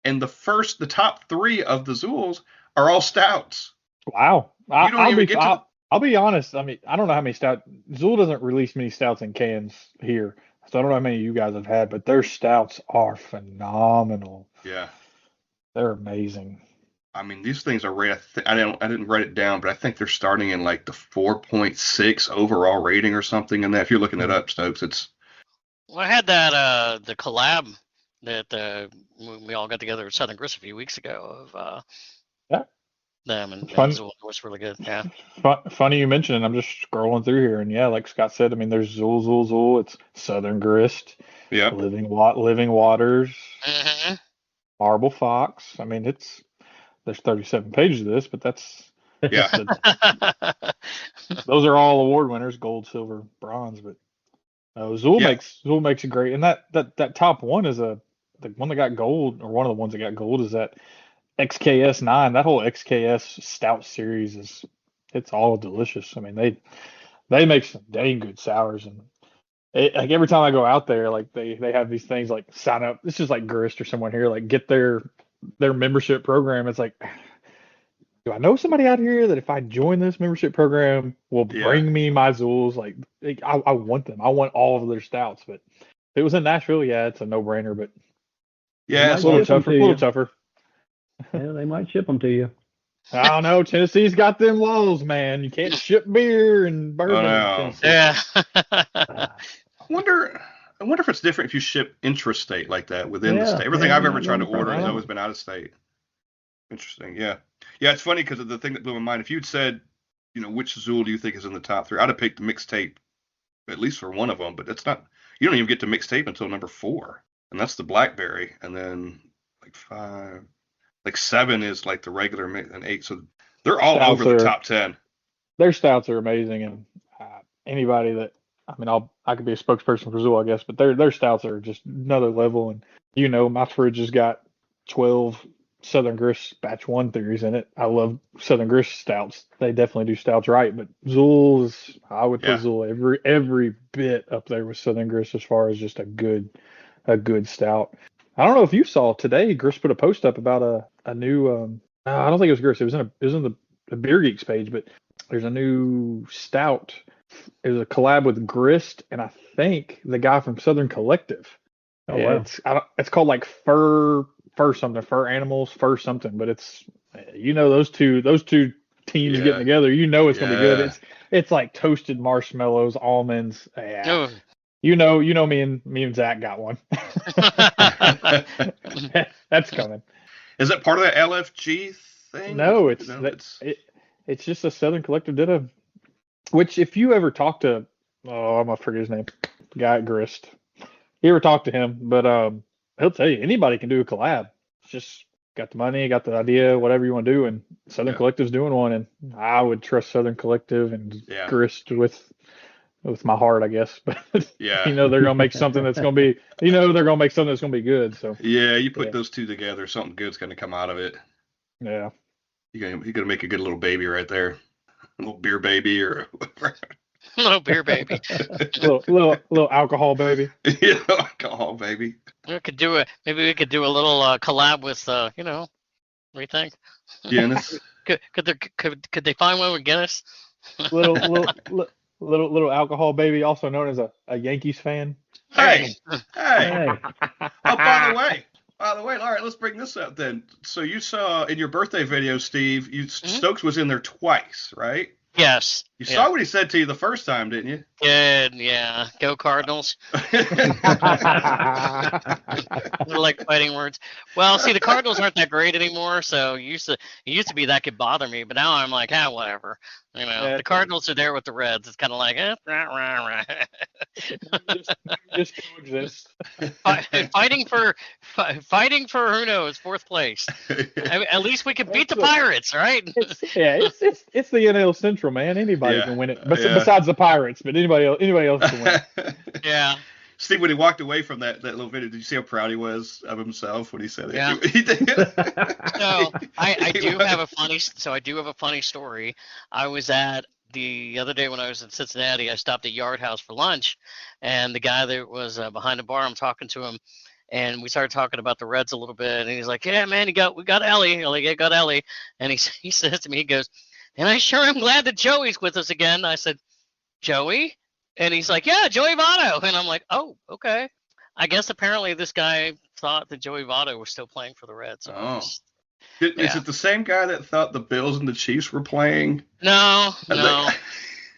and the top 3 of the Zools are all stouts. Wow. You don't even get to I'll be honest. I mean, I don't know how many stout. Zool doesn't release many stouts in cans here, so I don't know how many you guys have had, but their stouts are phenomenal. Yeah. They're amazing. I mean, these things are rated. I didn't write it down, but I think they're starting in like the 4.6 overall rating or something. And that, if you're looking it up, Stokes, it's. Well, I had that the collab that we all got together at Southern Grist a few weeks ago of Yeah. them, and Fun. it was really good. Yeah. Funny you mentioned it. I'm just scrolling through here, and yeah, like Scott said, I mean, there's Zool. It's Southern Grist, Yeah. Living Waters, Mm-hmm. Marble Fox. I mean, there's 37 pages of this, but that's Yeah. those are all award winners: gold, silver, bronze. But Zool makes it great, and that top one is the one that got gold, or one of the ones that got gold is that XKS 9. That whole XKS stout series it's all delicious. I mean, they make some dang good sours, and like every time I go out there, like they have these things like sign up. This is like Grist or someone here, like get their membership program. It's like, do I know somebody out here that if I join this membership program will bring me my Zools? Like I want them. I want all of their stouts. But if it was in Nashville, yeah, it's a no brainer. But Yeah. It's a little ship 'em tougher. to A little you. tougher. Yeah, they might ship them to you. I don't know. Tennessee's got them laws, man. You can't ship beer and bourbon. no. Yeah. I wonder if it's different if you ship intrastate like that within the state. Everything yeah, I've ever yeah, tried to yeah, order has yeah. always been out of state. Interesting. Yeah. Yeah, it's funny because the thing that blew my mind, if you'd said, which Zool do you think is in the top 3, I'd have picked the mixtape, at least for one of them, but it's not, you don't even get to mixtape until number 4, and that's the blackberry, and then like 5, like 7 is like the regular mix, and 8, so they're all Stouts over the top 10. Their stouts are amazing, and anybody that I mean, I could be a spokesperson for Zool, I guess, but their stouts are just another level. And my fridge has got 12 Southern Grist Batch 1 theories in it. I love Southern Grist stouts. They definitely do stouts right, but Zool's, I would put Zool every bit up there with Southern Grist as far as just a good stout. I don't know if you saw today, Grist put a post up about a new I don't think it was Grist. It was in the Beer Geeks page, but there's a new stout. It was a collab with Grist and I think the guy from Southern Collective. Oh wow. It's called like fur animals, fur something, but it's those two teams getting together, it's gonna be good. It's like toasted marshmallows, almonds. Yeah. Oh. Me and Zach got one. That's coming. Is that part of that LFG thing? No, it's just a Southern Collective did a. Which, if you ever talk to, I'm gonna forget his name, the guy at Grist. You ever talk to him? But he'll tell you anybody can do a collab. It's just got the money, got the idea, whatever you want to do, and Southern Collective's doing one, and I would trust Southern Collective and Grist with my heart, I guess. But they're gonna make something that's gonna be, they're gonna make something that's gonna be good. So you put those two together, something good's gonna come out of it. Yeah, you're gonna make a good little baby right there. A little beer baby or whatever. Little beer baby. little alcohol baby. Alcohol baby. Maybe we could do a little collab with what do you think? Guinness. Could they find one with Guinness? little alcohol baby, also known as a Yankees fan. Hey. Oh, by the way, all right, let's bring this up then. So you saw in your birthday video, Steve, Stokes was in there twice, right? Yes. You saw what he said to you the first time, didn't you? Yeah. Go Cardinals. They're like fighting words. Well, see, the Cardinals aren't that great anymore, so it used to be that could bother me, but now I'm like, whatever. The Cardinals are there with the Reds. It's kind of like, just coexist. Fighting for who knows, 4th place. At least we can beat the Pirates, right? It's the NL Central, man. Anybody can win it, besides the Pirates. But anybody else can win it. Yeah. Steve, when he walked away from that little video, did you see how proud he was of himself when he said it? Yeah. He did. So I do have a funny story. I was at the other day when I was in Cincinnati. I stopped at Yard House for lunch, and the guy that was behind the bar, I'm talking to him, and we started talking about the Reds a little bit, and he's like, "Yeah, man, we got Ellie." I'm like, "Yeah, got Ellie," and he says to me, he goes, "And I sure am glad that Joey's with us again." I said, "Joey?" And he's like, "Yeah, Joey Votto," and I'm like, "Oh, okay." I guess apparently this guy thought that Joey Votto was still playing for the Reds. So Oh. Is Is it the same guy that thought the Bills and the Chiefs were playing? No. But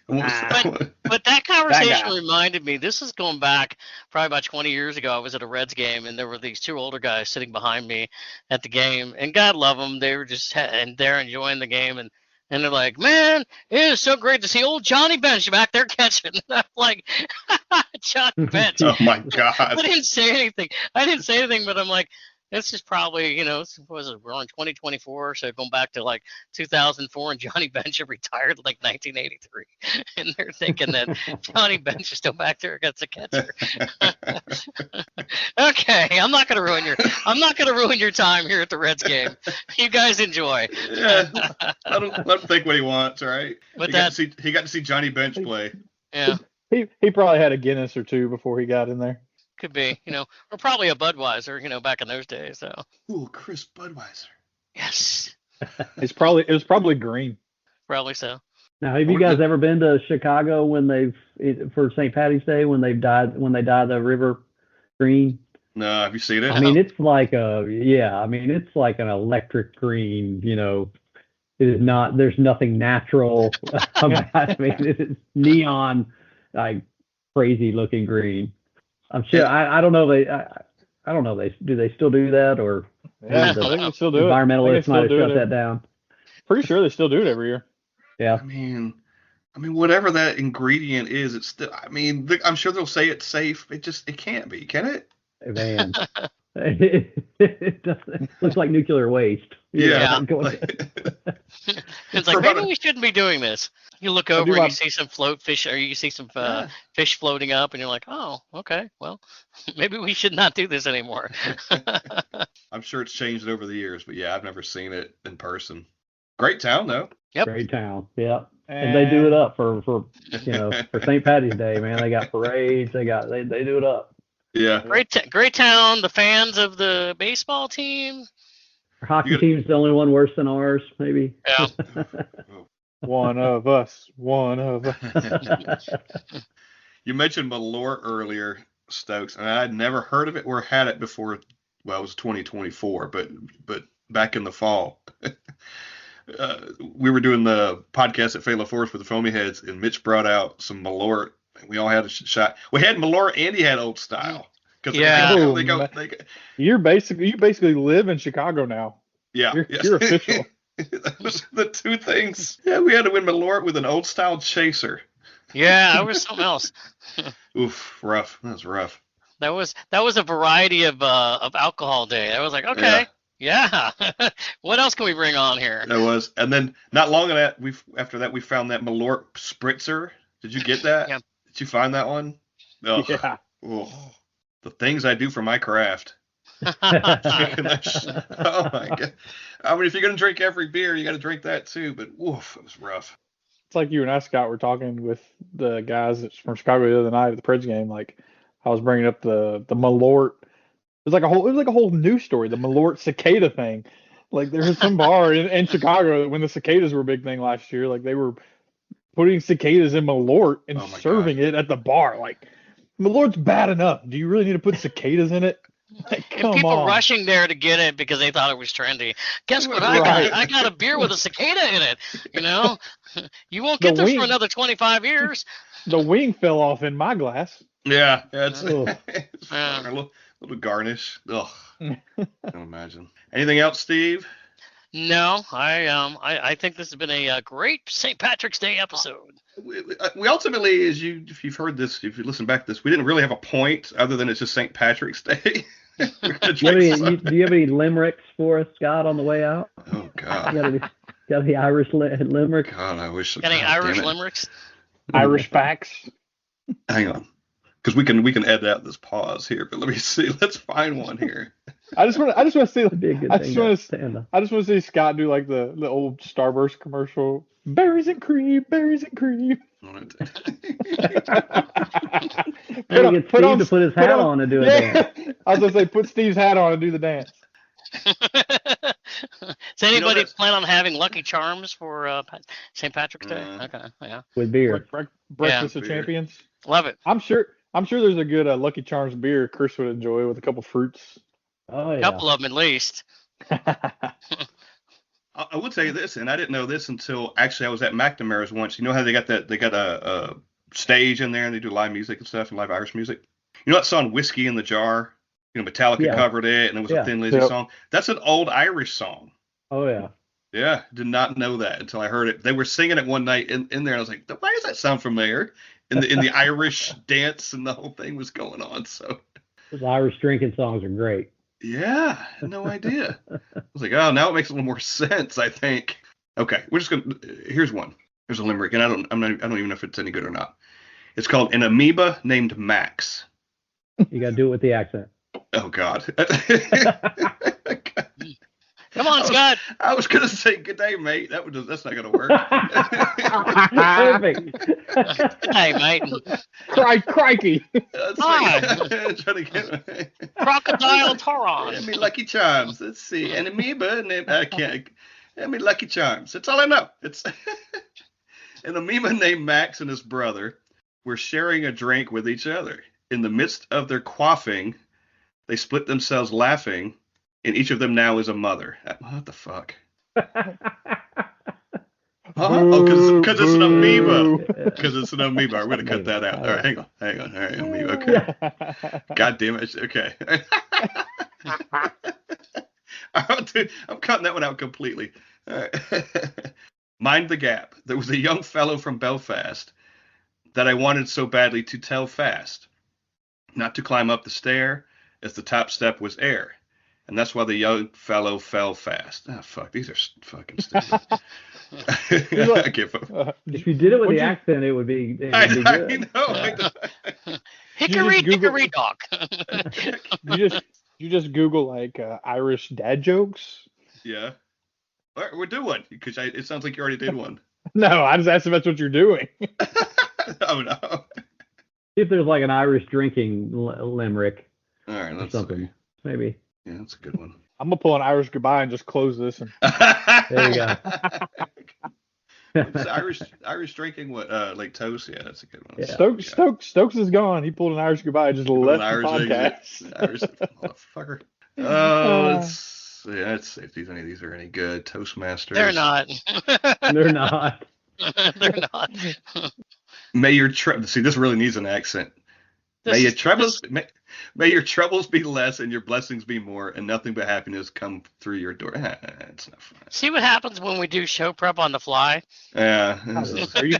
But that conversation reminded me, this is going back probably about 20 years ago. I was at a Reds game, and there were these two older guys sitting behind me at the game, and God love them. They were just and they're enjoying the game, and they're like, "Man, it is so great to see old Johnny Bench back there catching." And I'm like, Johnny Bench. oh my God. I didn't say anything, but I'm like, this is probably, we're in 2024, so going back to like 2004, and Johnny Bench had retired like 1983, and they're thinking that Johnny Bench is still back there against the catcher. Okay, I'm not gonna ruin your time here at the Reds game. You guys enjoy. Yeah, let him think what he wants, right? But he got to see Johnny Bench play. Yeah, he probably had a Guinness or two before he got in there. could be, or probably a Budweiser, back in those days. So. Ooh, Chris Budweiser. Yes. It was probably green. Probably so. Now, have you guys ever been to Chicago for St. Patty's Day when they dye the river green? No, have you seen it? I mean, it's like it's like an electric green. It is not. There's nothing natural about. I mean, it is neon, like crazy looking green. I'm sure. I don't know. I don't know. Do they still do that, or yeah, I think they still do it. Environmentalists might have shut that down. Pretty sure they still do it every year. Yeah. I mean, whatever that ingredient is, it's still. I mean, I'm sure they'll say it's safe. It can't be, can it? Man, it looks like nuclear waste. Yeah. It's like, maybe we shouldn't be doing this. You look over and you see some fish, or you see some fish floating up, and you're like, "Oh, okay, well, maybe we should not do this anymore." I'm sure it's changed over the years, but yeah, I've never seen it in person. Great town, though. Yep. Great town. Yeah. And they do it up for for St. Patty's Day, man. They got parades. They do it up. Yeah. Great town. The fans of the baseball team. Our hockey team's the only one worse than ours, maybe. Yeah. One of us. You mentioned Malort earlier, Stokes, and I'd never heard of it or had it before. Well, it was 2024, but back in the fall. We were doing the podcast at Phala Forest with the Foamy Heads, and Mitch brought out some Malort. We all had a shot. We had Malort, and he had Old Style. Yeah. They go. You basically live in Chicago now. Yeah. You're official. Those are the two things. Yeah, we had to win Malort with an Old Style chaser. Yeah, that was something else. Oof, rough. That was rough. That was a variety of alcohol day. I was like, okay. Yeah. What else can we bring on here? That was, and then not long after that we found that Malort spritzer. Did you get that? Yeah. Did you find that one? Oh, yeah. Oh, the things I do for my craft. Oh my God. I mean, if you're gonna drink every beer, you got to drink that too. But woof, it was rough. It's like you and I, Scott, were talking with the guys from Chicago the other night at the Preds game. Like I was bringing up the Malort. It was like a whole news story. The Malort cicada thing. Like there was some bar in Chicago when the cicadas were a big thing last year. Like they were putting cicadas in Malort and serving it at the bar. Like Malort's bad enough. Do you really need to put cicadas in it? Like, and people rushing there to get it because they thought it was trendy. Guess what I got? I got a beer with a cicada in it. You won't get this for another 25 years. The wing fell off in my glass. Yeah, it's a little garnish. Ugh, I can imagine. Anything else, Steve? No, I think this has been a great St. Patrick's Day episode. We ultimately, if you've heard this, if you listen back to this, we didn't really have a point other than it's just St. Patrick's Day. Do you have any limericks for us, Scott, on the way out? Oh God! Got any Irish limerick? God, I wish. Got any Irish limericks? Irish facts. Hang on, because we can edit out this pause here. But let me see. Let's find one here. I just want to see. I just want to see Scott do like the old Starburst commercial. Berries and cream, berries and cream. Put Steve to put his hat on and do it. I was gonna say, put Steve's hat on and do the dance. Does anybody that's- plan on having Lucky Charms for St. Patrick's Day? Okay, yeah, With beer. Breakfast of beer. Champions. love it. I'm sure there's a good Lucky Charms beer Chris would enjoy with a couple fruits. Oh A yeah. couple of them at least. I will tell you this, and I didn't know this until actually I was at McNamara's once. You know how they got a stage in there and they do live music and stuff and live Irish music. You know that song "Whiskey in the Jar"? You know, Metallica Yeah. covered it, and it was a Thin Lizzy song. That's an old Irish song. Oh yeah. Yeah, did not know that until I heard it. They were singing it one night in there, and I was like, "Why does that sound familiar?" In the Irish dance, and the whole thing was going on. So Those Irish drinking songs are great. yeah, I had no idea. I was like, "Oh, now it makes a little more sense." I think. Okay, we're just gonna. Here's one. There's a limerick, and I don't even know if it's any good or not. It's called "An Amoeba Named Max." You got to do it with the accent. Oh God. Come on, Scott. I was gonna say good day, mate. That's not gonna work. Perfect. Hey, mate. Crikey. That's Hi. like, trying to get Crocodile Toron. I mean, Lucky Charms. Let's see. An amoeba named I can't. I mean, Lucky Charms. That's all I know. It's an amoeba named Max and his brother were sharing a drink with each other. In the midst of their quaffing, they split themselves laughing, and each of them now is a mother. What the fuck? Oh, because it's an amoeba. Because it's an amoeba. We're going to cut that out. All right, hang on. All right, amoeba. Okay. God damn it. Okay. I'm cutting that one out completely. All right. Mind the gap. There was a young fellow from Belfast that I wanted so badly to tell fast, not to climb up the stair, as the top step was air. And that's why the young fellow fell fast. Ah, fuck. These are fucking stupid. I give up. If you did it with the accent, it would be good. I know. Hickory dickory dock. You just Google like Irish dad jokes. Yeah. All right, we'll do one because it sounds like you already did one. No, I just asked if that's what you're doing. Oh no. See if there's like an Irish drinking limerick All right, or let's something. see. Maybe. Yeah, that's a good one. I'm gonna pull an Irish goodbye and just close this. And There you go. What's Irish drinking? What? Like toast? Yeah, that's a good one. Yeah. Stokes is gone. He pulled an Irish goodbye and just left the podcast. Irish motherfucker. Oh, let's see if any of these are any good. Toastmasters. They're not. They're not. They're not. May your see, this really needs an accent. May your troubles be less and your blessings be more, and nothing but happiness come through your door. It's not fun. See what happens when we do show prep on the fly? Yeah. Are you,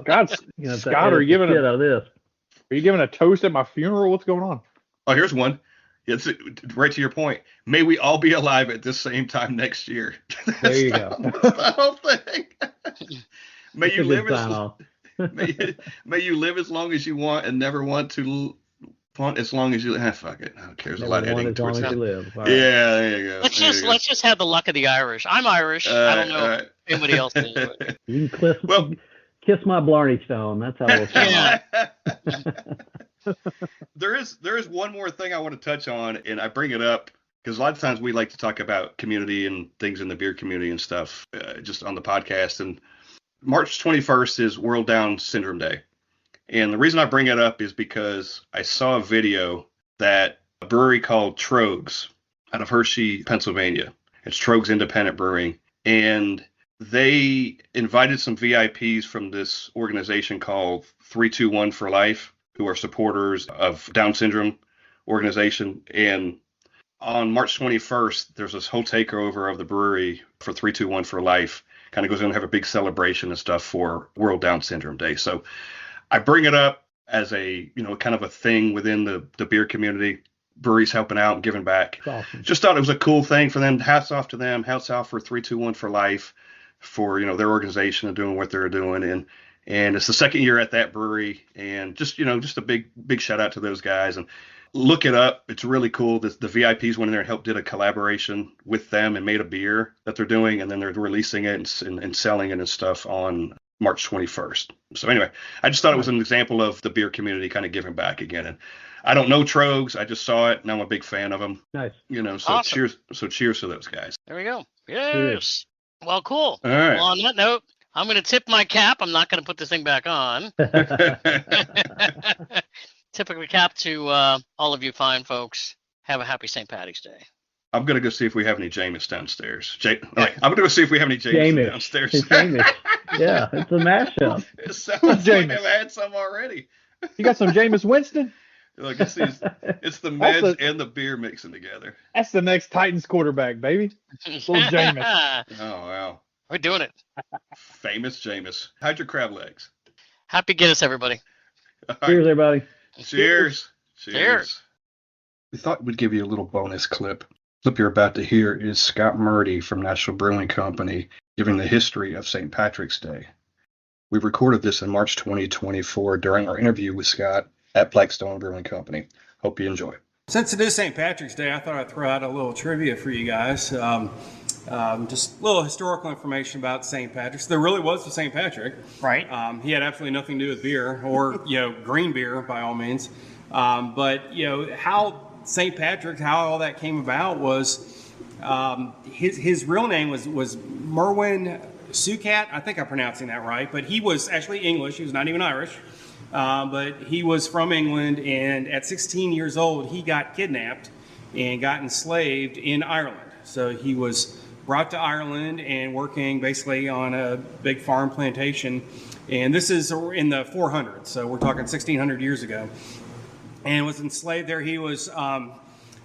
God, Scott, are you giving a toast at my funeral? What's going on? Oh, here's one. It's right to your point. May we all be alive at this same time next year. There you go. That's the whole thing. May you live may you live as long as you want and never want to want as long as you fuck it. Who cares? A lot heading towards as that. long as you live. Right. Yeah, there you go. Let's just have the luck of the Irish. I'm Irish. I don't know if anybody else is. But... You can kiss my Blarney Stone. That's how we'll sound. There is one more thing I want to touch on, and I bring it up because a lot of times we like to talk about community and things in the beer community and stuff just on the podcast. And March 21st is World Down Syndrome Day. And the reason I bring it up is because I saw a video that a brewery called Troegs out of Hershey, Pennsylvania. It's Troegs Independent Brewing. And they invited some VIPs from this organization called 321 for Life, who are supporters of Down syndrome organization. And on March 21st, there's this whole takeover of the brewery for 321 for Life. Kind of goes in and have a big celebration and stuff for World Down Syndrome Day. So I bring it up as a, kind of a thing within the beer community, breweries helping out and giving back. Awesome. Just thought it was a cool thing for them. Hats off to them. Hats off for 321 for Life for, their organization and doing what they're doing. And it's the second year at that brewery, and just a big shout out to those guys. And look it up. It's really cool. The VIPs went in there and helped did a collaboration with them and made a beer that they're doing, and then they're releasing it and selling it and stuff on March 21st. So anyway, I just thought it was an example of the beer community kind of giving back again. And I don't know Troegs. I just saw it, and I'm a big fan of them. Nice. So Awesome. cheers. So cheers to those guys. There we go. Yes. Cheers. Well, cool. All right. Well, on that note, I'm going to tip my cap. I'm not going to put this thing back on. Tip my cap to all of you fine folks. Have a happy St. Patty's Day. I'm gonna go see if we have any Jameis downstairs. I'm gonna go see if we have any Jameis downstairs. It's Jameis. Yeah, it's a mashup. It sounds like Jameis? I've had some already. You got some Jameis Winston? Look, it's the meds and the beer mixing together. That's the next Titans quarterback, baby. Little Jameis. Oh wow, We're doing it. famous Jameis. How'd your crab legs? Happy Guinness, everybody. All right. Cheers, everybody. Cheers. Cheers. We thought we'd give you a little bonus clip. The clip you're about to hear is Scott Murdy from National Brewing Company giving the history of St. Patrick's Day. We recorded this in March 2024 during our interview with Scott at Blackstone Brewing Company. Hope you enjoy. Since it is St. Patrick's Day, I thought I'd throw out a little trivia for you guys. Just a little historical information about St. Patrick's. There really was a St. Patrick. Right. He had absolutely nothing to do with beer or, green beer by all means. But how St. Patrick, how all that came about was his real name was Merwin Sukat. I think I'm pronouncing that right, but he was actually English. He was not even Irish. But he was from England, and at 16 years old, he got kidnapped and got enslaved in Ireland. So he was brought to Ireland and working basically on a big farm plantation. And this is in the 400s, so we're talking 1600 years ago. And was enslaved there. He was, I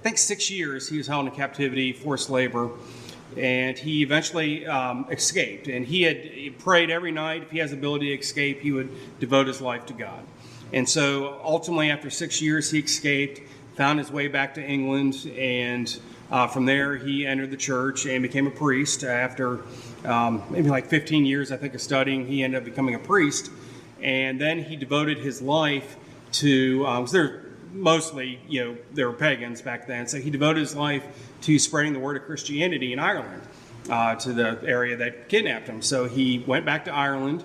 think 6 years he was held in captivity, forced labor. And he eventually escaped. And he prayed every night. If he has the ability to escape, he would devote his life to God. And so ultimately, after 6 years, he escaped, found his way back to England, and from there he entered the church and became a priest. After maybe like 15 years, I think, of studying, he ended up becoming a priest. And then he devoted his life to, because they're mostly, they were pagans back then, so he devoted his life to spreading the word of Christianity in Ireland, to the area that kidnapped him. So he went back to Ireland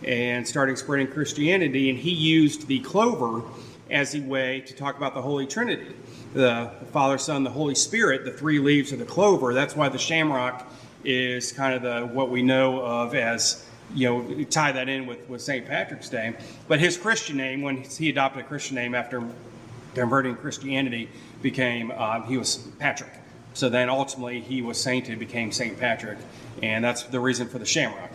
and started spreading Christianity, and he used the clover as a way to talk about the Holy Trinity, the Father, Son, the Holy Spirit, the three leaves of the clover. That's why the shamrock is kind of what we know of as, tie that in with St. Patrick's Day. But his Christian name, when he adopted a Christian name after converting to Christianity, became, he was Patrick. So then ultimately he was sainted, became St. Patrick, and that's the reason for the shamrock.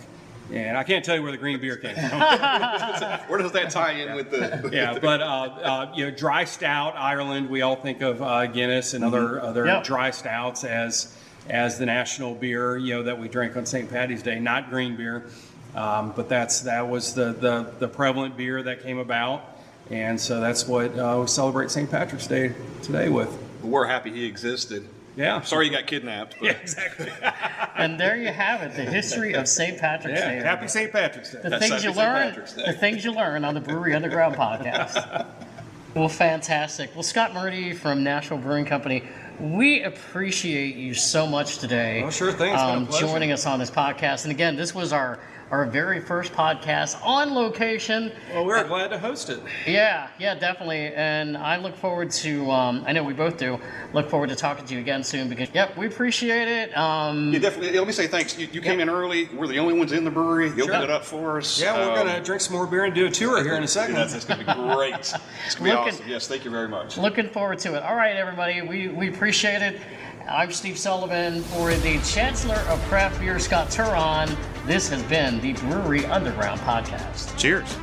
And I can't tell you where the green beer came from. Where does that tie in with the? Yeah, but dry stout, Ireland. We all think of Guinness and other dry stouts as the national beer, that we drink on St. Patty's Day. Not green beer, but that was the prevalent beer that came about, and so that's what we celebrate St. Patrick's Day today with. We're happy he existed. Yeah. Sorry you got kidnapped. But. Yeah, exactly. And there you have it, the history of St. Patrick's Day. Happy St. Patrick's Day. The things you learn on the Brewery Underground podcast. Well, fantastic. Well, Scott Murdy from National Brewing Company, we appreciate you so much today. Oh, sure thing. It's been a pleasure. Joining us on this podcast. And again, this was our very first podcast on location. Well, we're glad to host it. Yeah, definitely. And I look forward to, I know we both do, look forward to talking to you again soon because, we appreciate it. Yeah, definitely. Let me say thanks. You came in early. We're the only ones in the brewery. You opened it up for us. Yeah, we're going to drink some more beer and do a tour here in a second. That's going to be great. It's going to be awesome. Yes, thank you very much. Looking forward to it. All right, everybody. We appreciate it. I'm Steve Sullivan for the Chancellor of Craft Beer, Scott Turon. This has been the Brewery Underground podcast. Cheers.